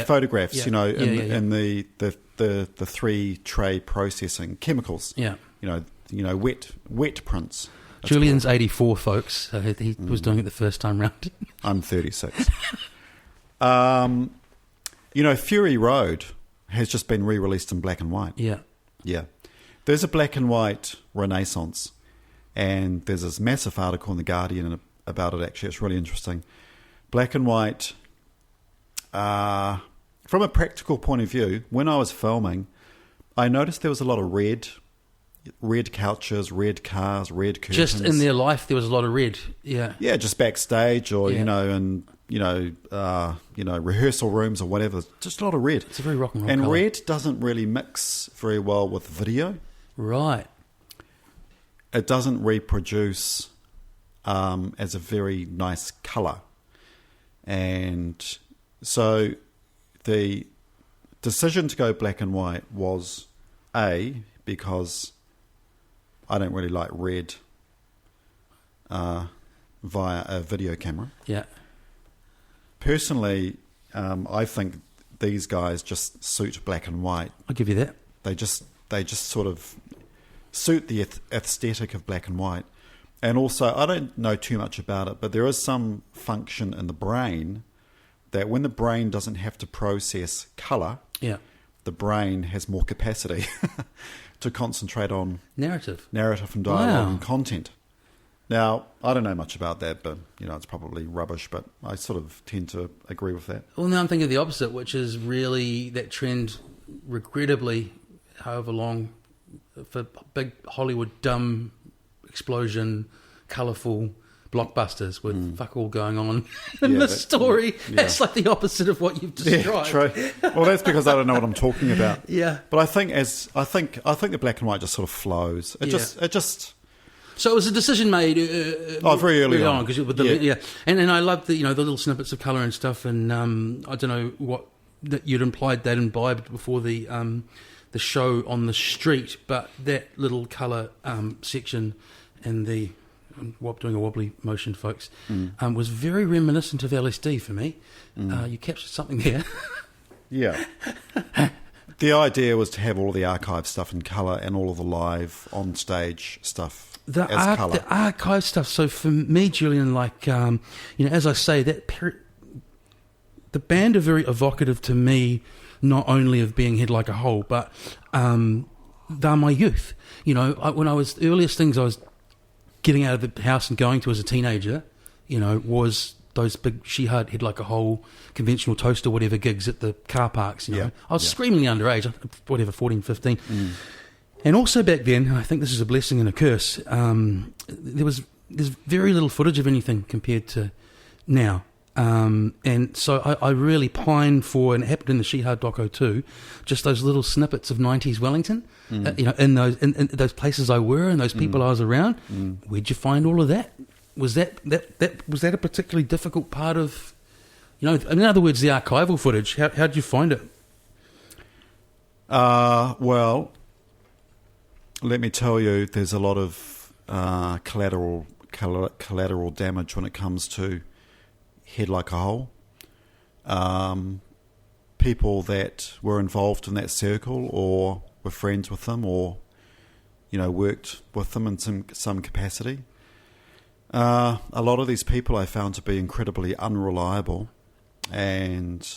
photographs. Yeah. You know, Yeah, in the 3 tray processing chemicals. Yeah. You know, wet prints. Julian's 84, folks. So he was doing it the first time round. I'm 36. You know, Fury Road has just been re-released in black and white. Yeah. Yeah. There's a black and white renaissance, and there's this massive article in The Guardian about it, actually. It's really interesting. Black and white, from a practical point of view, when I was filming, I noticed there was a lot of red couches, red cars, red curtains. Just in their life, there was a lot of red. Yeah. Yeah, just backstage or, rehearsal rooms or whatever. Just a lot of red. It's a very rock and roll And colour. red doesn't really mix very well with video. Right. It doesn't reproduce as a very nice colour. And so the decision to go black and white was, because I don't really like red via a video camera. Yeah. Personally, I think these guys just suit black and white. I'll give you that. They just sort of suit the aesthetic of black and white. And also, I don't know too much about it, but there is some function in the brain that when the brain doesn't have to process colour, the brain has more capacity to concentrate on narrative and dialogue and content. Now, I don't know much about that, but it's probably rubbish, but I sort of tend to agree with that. Well, now I'm thinking of the opposite, which is really that trend, regrettably, however long, for big Hollywood dumb explosion, colourful blockbusters with fuck all going on in the story. It's like the opposite of what you've described. Yeah, true. Well, that's because I don't know what I'm talking about. Yeah. But I think the black and white just sort of flows. It just. So it was a decision made very early on. And I love the the little snippets of colour and stuff. And I don't know what that you'd implied that imbibed before the show on the street, but that little colour section and the doing a wobbly motion, folks, was very reminiscent of LSD for me. You captured something there. Yeah. The idea was to have all of the archive stuff in colour and all of the live on stage stuff as colour. The archive stuff. So for me, Julian, like as I say, that the band are very evocative to me, not only of being Head Like a Hole, but they're my youth. When I was, the earliest things I was getting out of the house and going to as a teenager, was those big She-Hard Head Like a Hole conventional toaster whatever gigs at the car parks. I was screamingly underage, 14, 15. And also back then, and I think this is a blessing and a curse, there's very little footage of anything compared to now. And so I really pine for, and it happened in the She-Hard doco too, just those little snippets of 90s Wellington, in those places I were and those people I was around. Where'd you find all of that? Was that a particularly difficult part of, in other words, the archival footage? How did you find it? Well, let me tell you, there's a lot of collateral damage when it comes to Head Like a Hole. People that were involved in that circle or were friends with them or, worked with them in some capacity. A lot of these people I found to be incredibly unreliable, and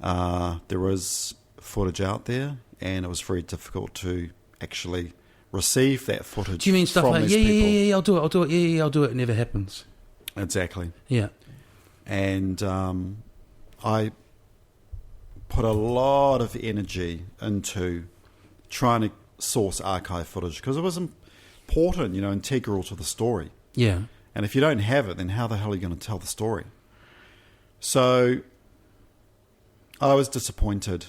there was footage out there, and it was very difficult to actually receive that footage. Do you mean stuff from like, these people. I'll do it, I'll do it, it never happens? Exactly. Yeah. And I put a lot of energy into trying to source archive footage because it was important, integral to the story. Yeah. And if you don't have it, then how the hell are you going to tell the story? So I was disappointed.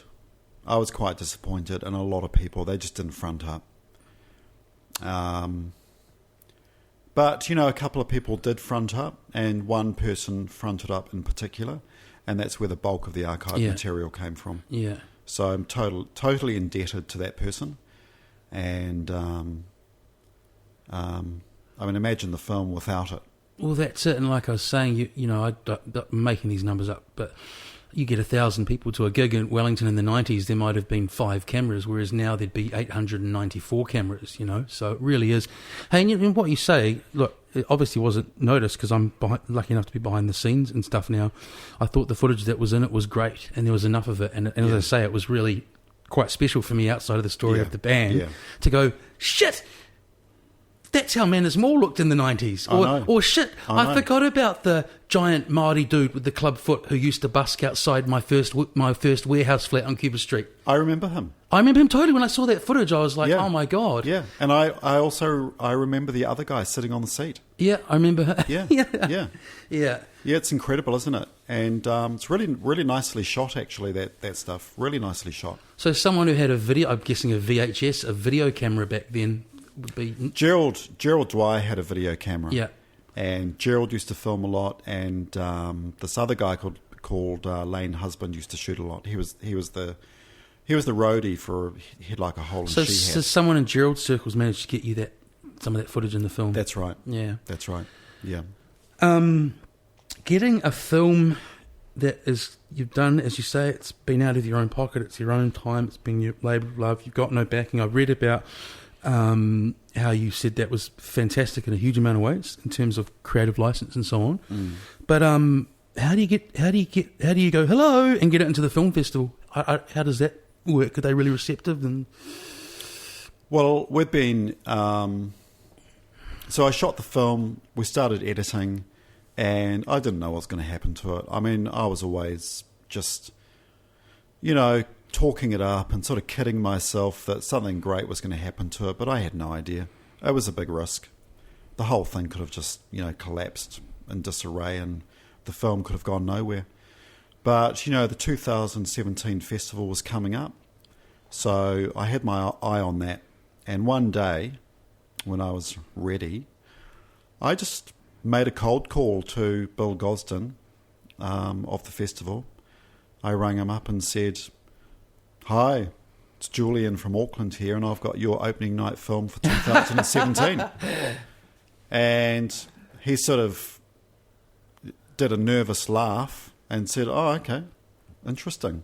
I was quite disappointed, and a lot of people, they just didn't front up. But, a couple of people did front up, and one person fronted up in particular, and that's where the bulk of the archive material came from. Yeah. So I'm totally indebted to that person. And, imagine the film without it. Well, that's it. And like I was saying, I'm making these numbers up, but you get 1,000 people to a gig in Wellington in the 90s, there might have been 5 cameras, whereas now there'd be 894 cameras, So it really is. Hey, and what you say, look, it obviously wasn't noticed because I'm lucky enough to be behind the scenes and stuff now. I thought the footage that was in it was great, and there was enough of it. And as I say, it was really quite special for me outside of the story of the band to go, shit! That's how Manners Mall looked in the 90s. Or shit, I forgot about the giant Māori dude with the club foot who used to busk outside my first warehouse flat on Cuba Street. I remember him. I remember him totally. When I saw that footage, I was like, oh my God. Yeah, and I also remember the other guy sitting on the seat. Yeah, I remember her. Yeah. Yeah, it's incredible, isn't it? And it's really, really nicely shot, actually, that stuff. Really nicely shot. So someone who had a video, I'm guessing a VHS, a video camera back then, would be... Gerald Dwyer had a video camera. Yeah. And Gerald used to film a lot, and this other guy called Lane Husband used to shoot a lot. He was the roadie for Head Like a Hole. So someone in Gerald's circles managed to get you some of that footage in the film. That's right. Yeah. That's right. Yeah. Getting a film that is you've done, as you say, it's been out of your own pocket, it's your own time, it's been your labour of love, you've got no backing. I've read about how you said that was fantastic in a huge amount of ways in terms of creative license and so on. But how do you go hello and get it into the film festival? How does that work? Are they really receptive? And well, we've been so I shot the film, we started editing, and I didn't know what was going to happen to it. I mean, I was always just, talking it up and sort of kidding myself that something great was going to happen to it, but I had no idea. It was a big risk. The whole thing could have just, collapsed in disarray and the film could have gone nowhere. But, the 2017 festival was coming up, so I had my eye on that. And one day, when I was ready, I just made a cold call to Bill Gosden of the festival. I rang him up and said, "Hi, it's Julian from Auckland here, and I've got your opening night film for 2017. And he sort of did a nervous laugh and said, "Oh, okay, interesting.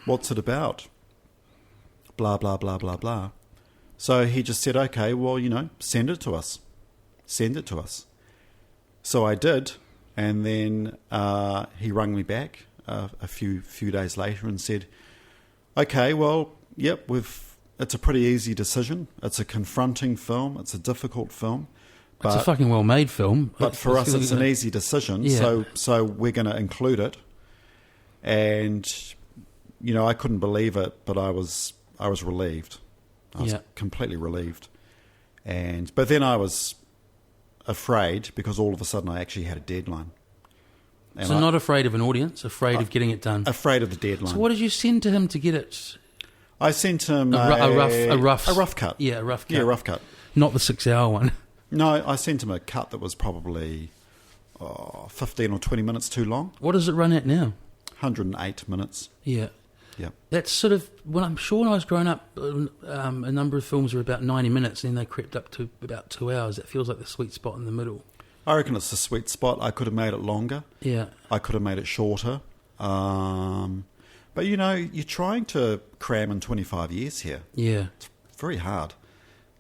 What's it about? Blah, blah, blah, blah, blah." So he just said, "Okay, well, send it to us. Send it to us." So I did, and then he rang me back a few days later and said, "Okay, well, yep, it's a pretty easy decision. It's a confronting film. It's a difficult film. It's a fucking well-made film. But for us, it's an easy decision, Yeah. so we're going to include it." And, I couldn't believe it, but I was relieved. I was completely relieved. But then I was afraid because all of a sudden I actually had a deadline. And So not afraid of an audience, afraid of getting it done. Afraid of the deadline. So what did you send to him to get it? I sent him A rough cut. Yeah, a rough cut. Yeah, a rough cut. Not the 6-hour one. No, I sent him a cut that was probably 15 or 20 minutes too long. What does it run at now? 108 minutes. Yeah. Yeah. That's sort of, when I was growing up, a number of films were about 90 minutes and then they crept up to about 2 hours. It feels like the sweet spot in the middle. I reckon it's the sweet spot. I could have made it longer. Yeah. I could have made it shorter. But, you're trying to cram in 25 years here. Yeah. It's very hard.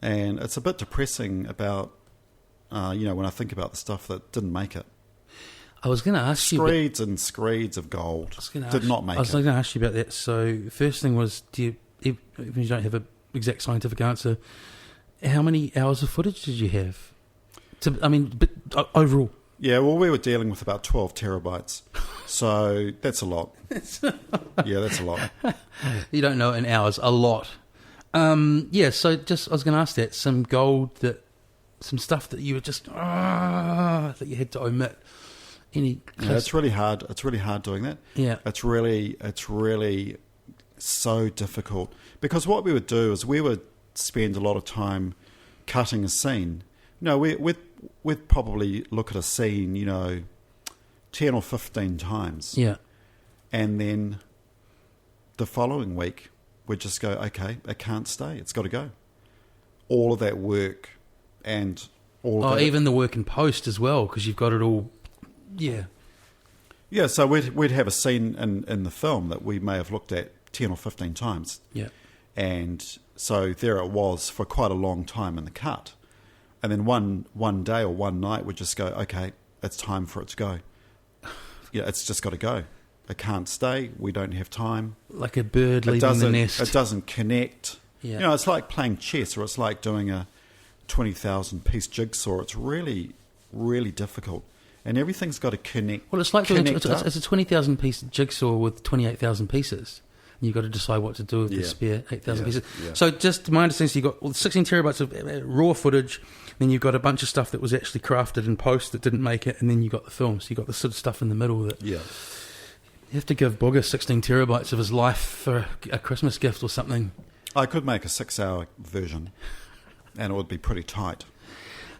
And it's a bit depressing about, when I think about the stuff that didn't make it. I was going to ask you... Screeds and screeds of gold did not make it. I was going to ask you about that. So the first thing was, even if you don't have an exact scientific answer, how many hours of footage did you have? Overall. Yeah, well, we were dealing with about 12 terabytes. So that's a lot. Yeah, that's a lot. You don't know in hours, a lot. So just I was going to ask that, some stuff that you were just, that you had to omit. It's really hard. It's really hard doing that. Yeah. It's really so difficult. Because what we would do is we would spend a lot of time cutting a scene. We'd probably look at a scene, 10 or 15 times. Yeah. And then the following week, we'd just go, okay, it can't stay. It's got to go. All of that work and all of that. Even the work in post as well, because you've got it all. Yeah. Yeah, so we'd have a scene in the film that we may have looked at 10 or 15 times. Yeah. And so there it was for quite a long time in the cut. And then one day or one night we'd just go, okay, it's time for it to go. Yeah, it's just got to go. It can't stay. We don't have time. Like a bird leaving the nest. It doesn't connect. Yeah. It's like playing chess, or it's like doing a 20,000-piece jigsaw. It's really, really difficult. And everything's got to connect. Well, it's like it's a 20,000-piece jigsaw with 28,000 pieces. And you've got to decide what to do with the spare 8,000 pieces. Yeah. So just my understanding, so you've got 16 terabytes of raw footage, then you've got a bunch of stuff that was actually crafted in post that didn't make it, and then you've got the film. So you've got the sort of stuff in the middle that... Yeah. You have to give Booger 16 terabytes of his life for a Christmas gift or something. I could make a 6-hour version, and it would be pretty tight.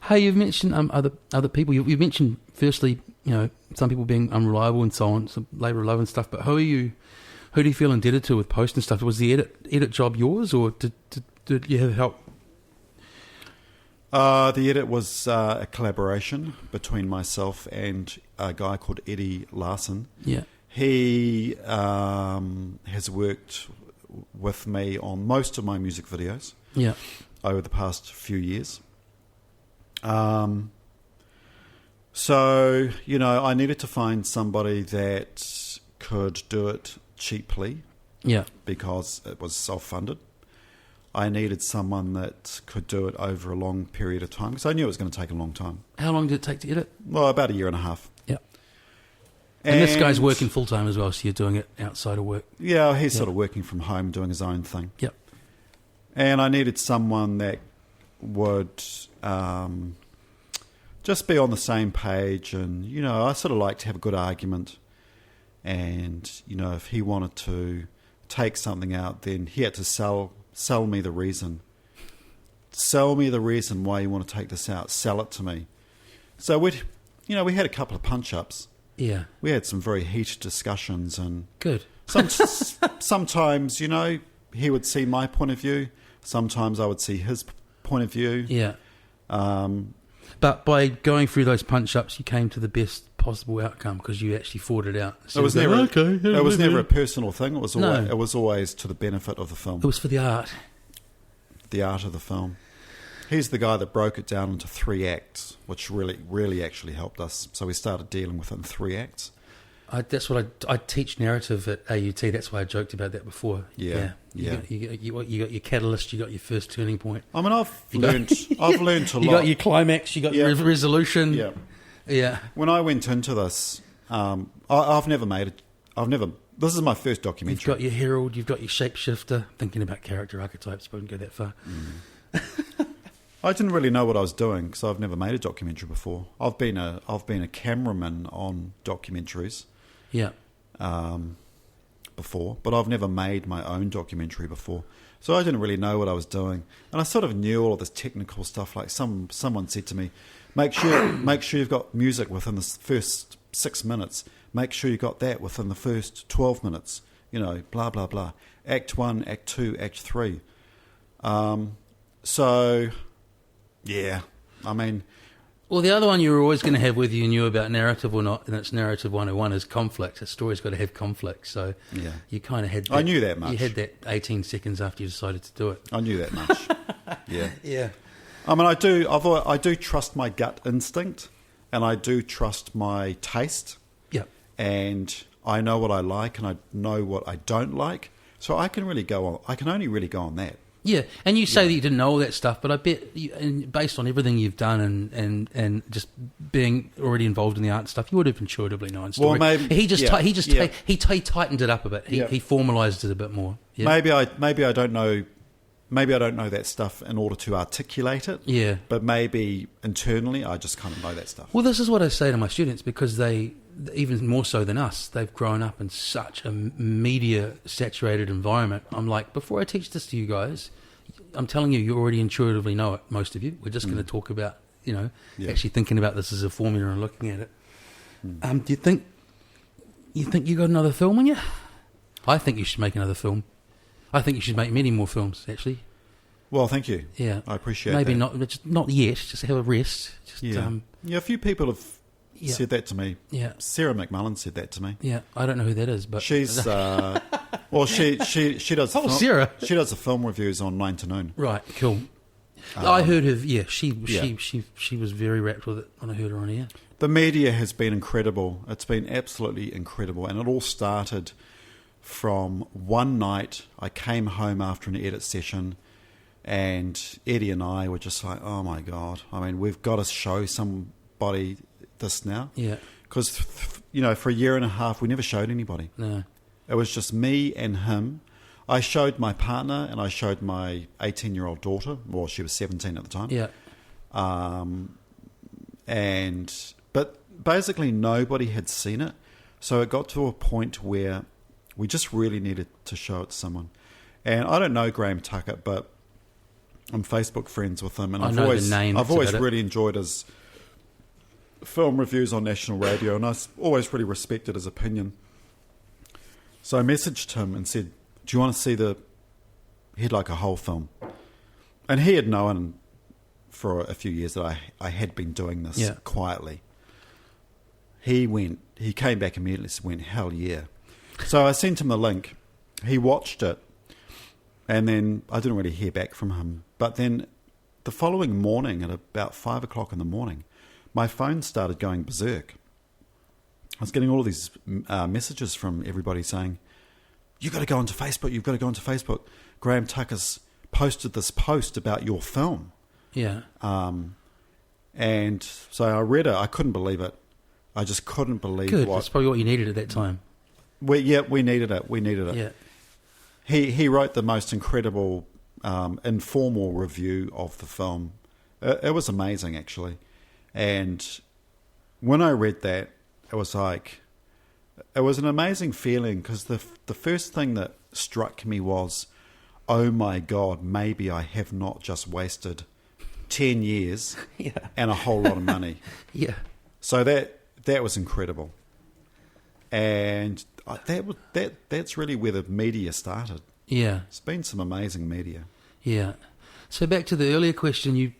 Hey, you've mentioned other people. You've mentioned, firstly, some people being unreliable and so on, some labour of love and stuff, but who do you feel indebted to with post and stuff? Was the edit job yours, or did you have help? The edit was a collaboration between myself and a guy called Eddie Larson. Yeah. He has worked with me on most of my music videos. Yeah. Over the past few years. So, I needed to find somebody that could do it cheaply. Yeah. Because it was self-funded. I needed someone that could do it over a long period of time because I knew it was going to take a long time. How long did it take to edit? Well, about a year and a half. Yeah. And this guy's working full-time as well, so you're doing it outside of work. Yeah, he's sort of working from home, doing his own thing. Yep. And I needed someone that would just be on the same page. And, I sort of like to have a good argument. And, if he wanted to take something out, then he had to sell me the reason. Sell me the reason why you want to take this out. Sell it to me. So we had a couple of punch-ups. Yeah. We had some very heated discussions. And good. Sometimes, he would see my point of view. Sometimes I would see his point of view. Yeah. But by going through those punch-ups, you came to the best possible outcome because you actually fought it out. So it was never a personal thing. It was always to the benefit of the film. It was for the art. The art of the film. He's the guy that broke it down into 3 acts, which really, really actually helped us. So we started dealing with it in 3 acts. That's what I teach narrative at AUT. That's why I joked about that before. Yeah. You got your catalyst. You got your first turning point. I mean, I've learned a lot. You got your climax. You got your resolution. Yeah. Yeah. When I went into this, I've never made it. This is my first documentary. You've got your herald. You've got your shapeshifter. Thinking about character archetypes, but I wouldn't go that far. I didn't really know what I was doing because I've never made a documentary before. I've been a cameraman on documentaries. Yeah. Before, but I've never made my own documentary before, so I didn't really know what I was doing, and I sort of knew all of this technical stuff. Like someone said to me, make sure you've got music within the first 6 minutes. Make sure you got that within the first 12 minutes. Blah blah blah. Act 1, Act 2, Act 3. So, yeah, I mean. Well, the other one you were always going to have whether you knew about narrative or not, and it's narrative 101, is conflict. A story's got to have conflict. So yeah. You kind of had that. I knew that much. You had that 18 seconds after you decided to do it. I knew that much. Yeah. Yeah. I mean, I do trust my gut instinct, and I do trust my taste. Yeah. And I know what I like, and I know what I don't like. So I can only really go on that. Yeah, and you say that you didn't know all that stuff, but I bet, and based on everything you've done and just being already involved in the art stuff, you would have intuitively known story. Well, maybe he tightened it up a bit. He formalised it a bit more. Yeah. Maybe I don't know. Maybe I don't know that stuff in order to articulate it. Yeah. But maybe internally, I just kind of know that stuff. Well, this is what I say to my students because they, even more so than us, they've grown up in such a media-saturated environment. I'm like, before I teach this to you guys, I'm telling you, you already intuitively know it, most of you. We're just going to talk about, actually thinking about this as a formula and looking at it. Do you think you got another film in you? I think you should make another film. I think you should make many more films, actually. Well, thank you. Yeah. I appreciate Maybe that. not yet, just have a rest. A few people have said that to me. Yeah. Sarah McMullen said that to me. Yeah, I don't know who that is, but... She's... she does... Sarah! She does the film reviews on 9 to Noon. Right, cool. I heard her... Yeah, she was very rapt with it when I heard her on air. The media has been incredible. It's been absolutely incredible. And it all started from one night. I came home after an edit session and Eddie and I were just like, oh my God. I mean, we've got to show somebody this now. Yeah. Because, for a year and a half, we never showed anybody. No. It was just me and him. I showed my partner and I showed my 18-year-old daughter. Well, she was 17 at the time. Yeah. But basically nobody had seen it. So it got to a point where we just really needed to show it to someone. And I don't know Graham Tuckett, but I'm Facebook friends with him. And I've always really enjoyed his film reviews on national radio, and I always really respected his opinion. So I messaged him and said, do you want to see he'd like a whole film. And he had known for a few years that I had been doing this Yeah. quietly. He came back immediately and went, hell yeah. So I sent him the link. He watched it, and then I didn't really hear back from him. But then the following morning, at about 5 o'clock in the morning, my phone started going berserk. I was getting all of these messages from everybody saying, "You've got to go onto Facebook, you've got to go onto Facebook. Graham Tucker's posted this post about your film." Yeah. And so I read it. I couldn't believe it. I just couldn't believe Good. That's probably what you needed at that time. We needed it. We needed it. Yeah. He wrote the most incredible informal review of the film. It was amazing, actually. And when I read that, it was an amazing feeling, because the first thing that struck me was, oh my God, maybe I have not just wasted 10 years and a whole lot of money. Yeah. So that was incredible. And that's really where the media started. Yeah. It's been some amazing media. Yeah. So back to the earlier question,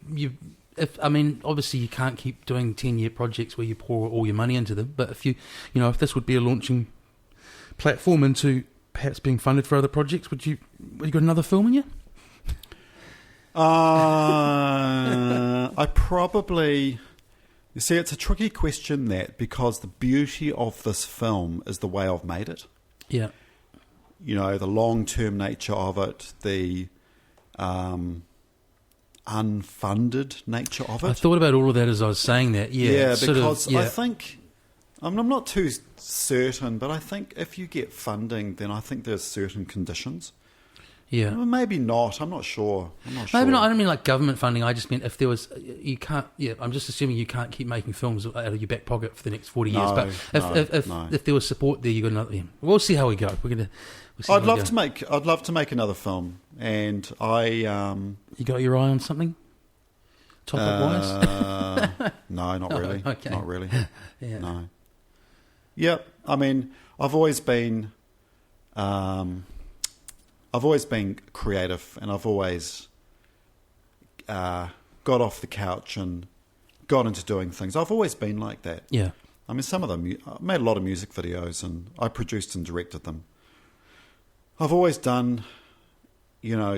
obviously you can't keep doing 10-year projects where you pour all your money into them, but if if this would be a launching platform into perhaps being funded for other projects, would you got another film in you? I probably... You see, it's a tricky question, because the beauty of this film is the way I've made it. Yeah. The long-term nature of it, the unfunded nature of it. I thought about all of that as I was saying that. Yeah, because I think... I'm not too certain, but I think if you get funding, then I think there's certain conditions. Yeah. Well, maybe not. I'm not sure. Maybe not. I don't mean like government funding. I just meant if there was... You can't... Yeah, I'm just assuming you can't keep making films out of your back pocket for the next 40 years. But if there was support there, you got another... Yeah. We'll see how we go. I'd love to make another film, and You got your eye on something? Topic-wise? No, not really. Okay. Not really. Yeah. No. Yeah, I mean, I've always been creative, and I've always got off the couch and got into doing things. I've always been like that. Yeah. I mean, I made a lot of music videos, and I produced and directed them. I've always done,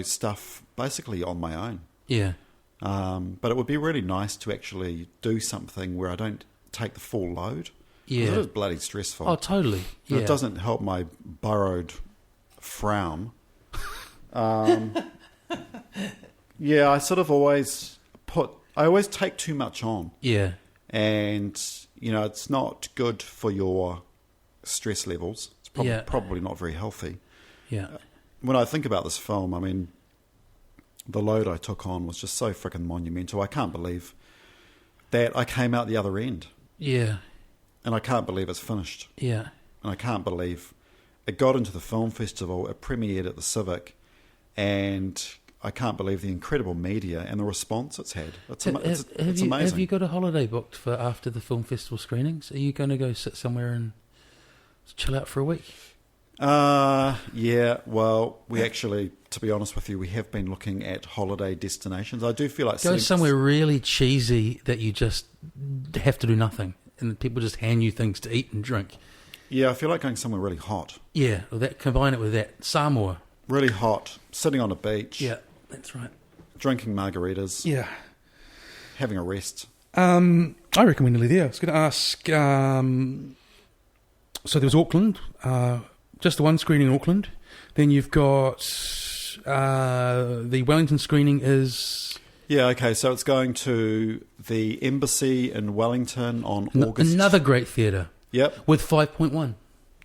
stuff basically on my own. Yeah. But it would be really nice to actually do something where I don't take the full load. Yeah. It is bloody stressful. Oh, totally. Yeah. It doesn't help my burrowed frown. Yeah, I sort of always take too much on. Yeah. And, it's not good for your stress levels. It's probably not very healthy. Yeah. When I think about this film, I mean, the load I took on was just so freaking monumental. I can't believe that I came out the other end. Yeah. And I can't believe it's finished. Yeah. And I can't believe it got into the film festival, it premiered at the Civic, and I can't believe the incredible media and the response it's had. It's amazing. Have you got a holiday booked for after the film festival screenings? Are you going to go sit somewhere and chill out for a week? Yeah, well, we actually, to be honest with you, we have been looking at holiday destinations. I do feel like... Go somewhere really cheesy that you just have to do nothing, and people just hand you things to eat and drink. Yeah, I feel like going somewhere really hot. Yeah, well, combine it with that. Samoa. Really hot, sitting on a beach. Yeah, that's right. Drinking margaritas. Yeah. Having a rest. I reckon we're nearly there. I was going to ask... so there was Auckland... just the one screening in Auckland. Then you've got the Wellington screening is... Yeah, okay, so it's going to the Embassy in Wellington on August... Another great theatre. Yep. With 5.1.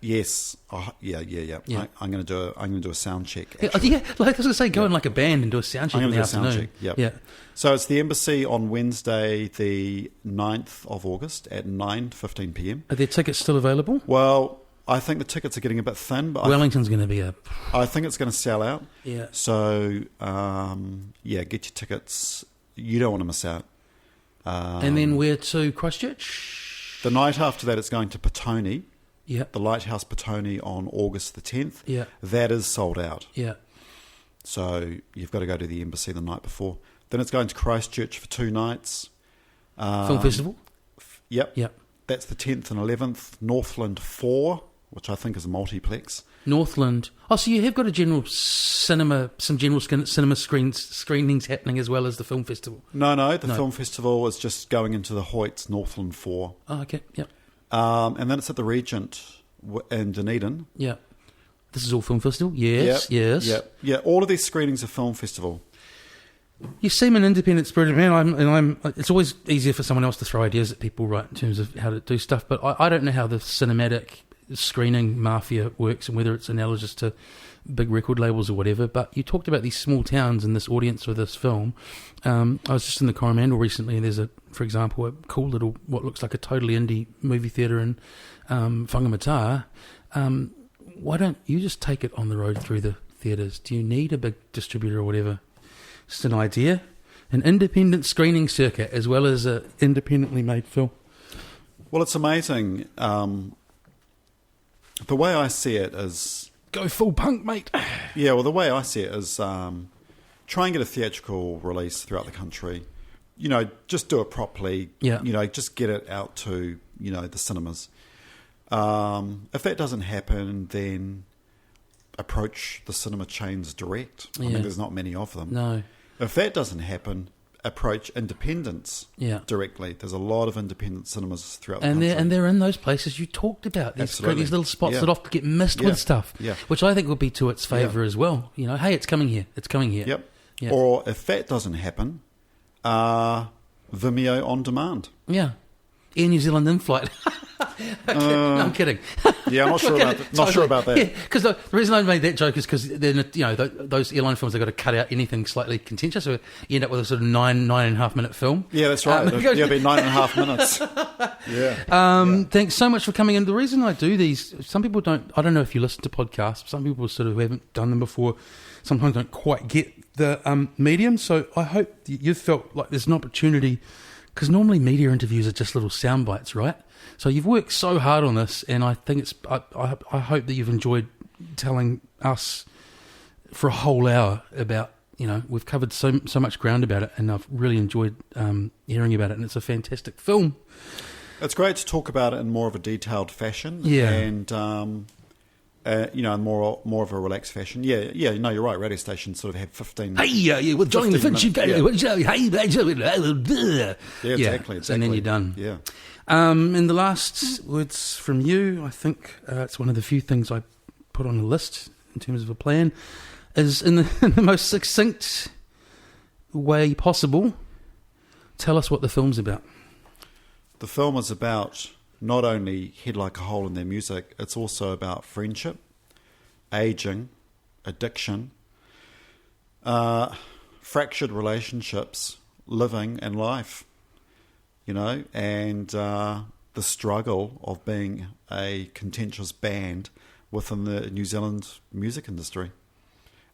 Yes. Oh, yeah. I'm going to do a sound check. Yeah, like I was going to say, go in like a band and do a sound check in the afternoon. Sound check, yeah. So it's the Embassy on Wednesday, the 9th of August at 9:15 p.m. Are there tickets still available? Well... I think the tickets are getting a bit thin, but Wellington's going to be I think it's going to sell out. Yeah. So, get your tickets. You don't want to miss out. And then where to? Christchurch? The night after that, it's going to Petone. Yeah. The Lighthouse Petone on August the 10th. Yeah. That is sold out. Yeah. So you've got to go to the Embassy the night before. Then it's going to Christchurch for 2 nights. Film festival? Yep. Yep. That's the 10th and 11th. Northland 4, which I think is a multiplex. Northland. Oh, so you have got a general cinema, some general cinema screenings happening as well as the film festival? No, the film festival is just going into the Hoyts, Northland 4. Oh, okay, yep. And then it's at the Regent in Dunedin. Yeah. This is all film festival? Yes, yes. Yeah, all of these screenings are film festival. You seem an independent spirited man, it's always easier for someone else to throw ideas at people, right, in terms of how to do stuff, but I don't know how the cinematic screening mafia works and whether it's analogous to big record labels or whatever. But you talked about these small towns and this audience for this film. I was just in the Coromandel recently, and there's for example, a cool little what looks like a totally indie movie theatre in Whangamata. Why don't you just take it on the road through the theatres? Do you need a big distributor or whatever? Just an idea. An independent screening circuit as well as an independently made film. Well, it's amazing. The way I see it is... Go full punk, mate. Yeah, well, the way I see it is try and get a theatrical release throughout the country. You know, just do it properly. Yeah. You know, just get it out to, you know, the cinemas. If that doesn't happen, then approach the cinema chains direct. I mean, there's not many of them. No. If that doesn't happen, approach independents directly. There's a lot of independent cinemas throughout the country. And they're in those places you talked about. These little spots that often get missed with stuff, which I think will be to its favour as well. You know, hey, it's coming here. It's coming here. Yep. Or if that doesn't happen, Vimeo on demand. Yeah. Air New Zealand in-flight. No, I'm kidding. Yeah, I'm not sure about that. Not sure about that. Yeah, because the reason I made that joke is because those airline films, they've got to cut out anything slightly contentious, so you end up with a sort of 9.5 minute film. Yeah, that's right. It'll be 9.5 minutes. Yeah. Thanks so much for coming in. The reason I do these, some people don't. I don't know if you listen to podcasts. Some people sort of who haven't done them before sometimes don't quite get the medium. So I hope you've felt like there's an opportunity. Because normally media interviews are just little sound bites, right? So you've worked so hard on this, and I think it's. I hope that you've enjoyed telling us for a whole hour about. You know, we've covered so much ground about it, and I've really enjoyed hearing about it. And it's a fantastic film. It's great to talk about it in more of a detailed fashion. Yeah, and you know, in more of a relaxed fashion. Yeah. No, you're right. Radio stations sort of have 15. Hey, with Johnny the Finch, Exactly. And then you're done. Yeah. And the last words from you, I think it's one of the few things I put on the list in terms of a plan, is in the most succinct way possible, tell us what the film's about. The film is about not only Head Like a Hole in their music, it's also about friendship, aging, addiction, fractured relationships, living and life, you know, and the struggle of being a contentious band within the New Zealand music industry.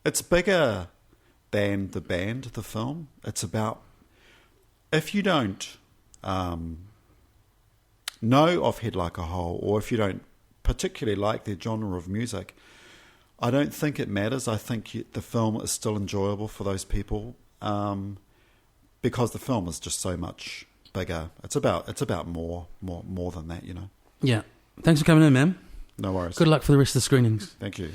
It's bigger than the band, the film. It's about, if you don't know of Head Like a Hole, or if you don't particularly like their genre of music, I don't think it matters. I think the film is still enjoyable for those people because the film is just so much bigger. It's about more than that, you know. Yeah. Thanks for coming in, man. No worries. Good luck for the rest of the screenings. Thank you.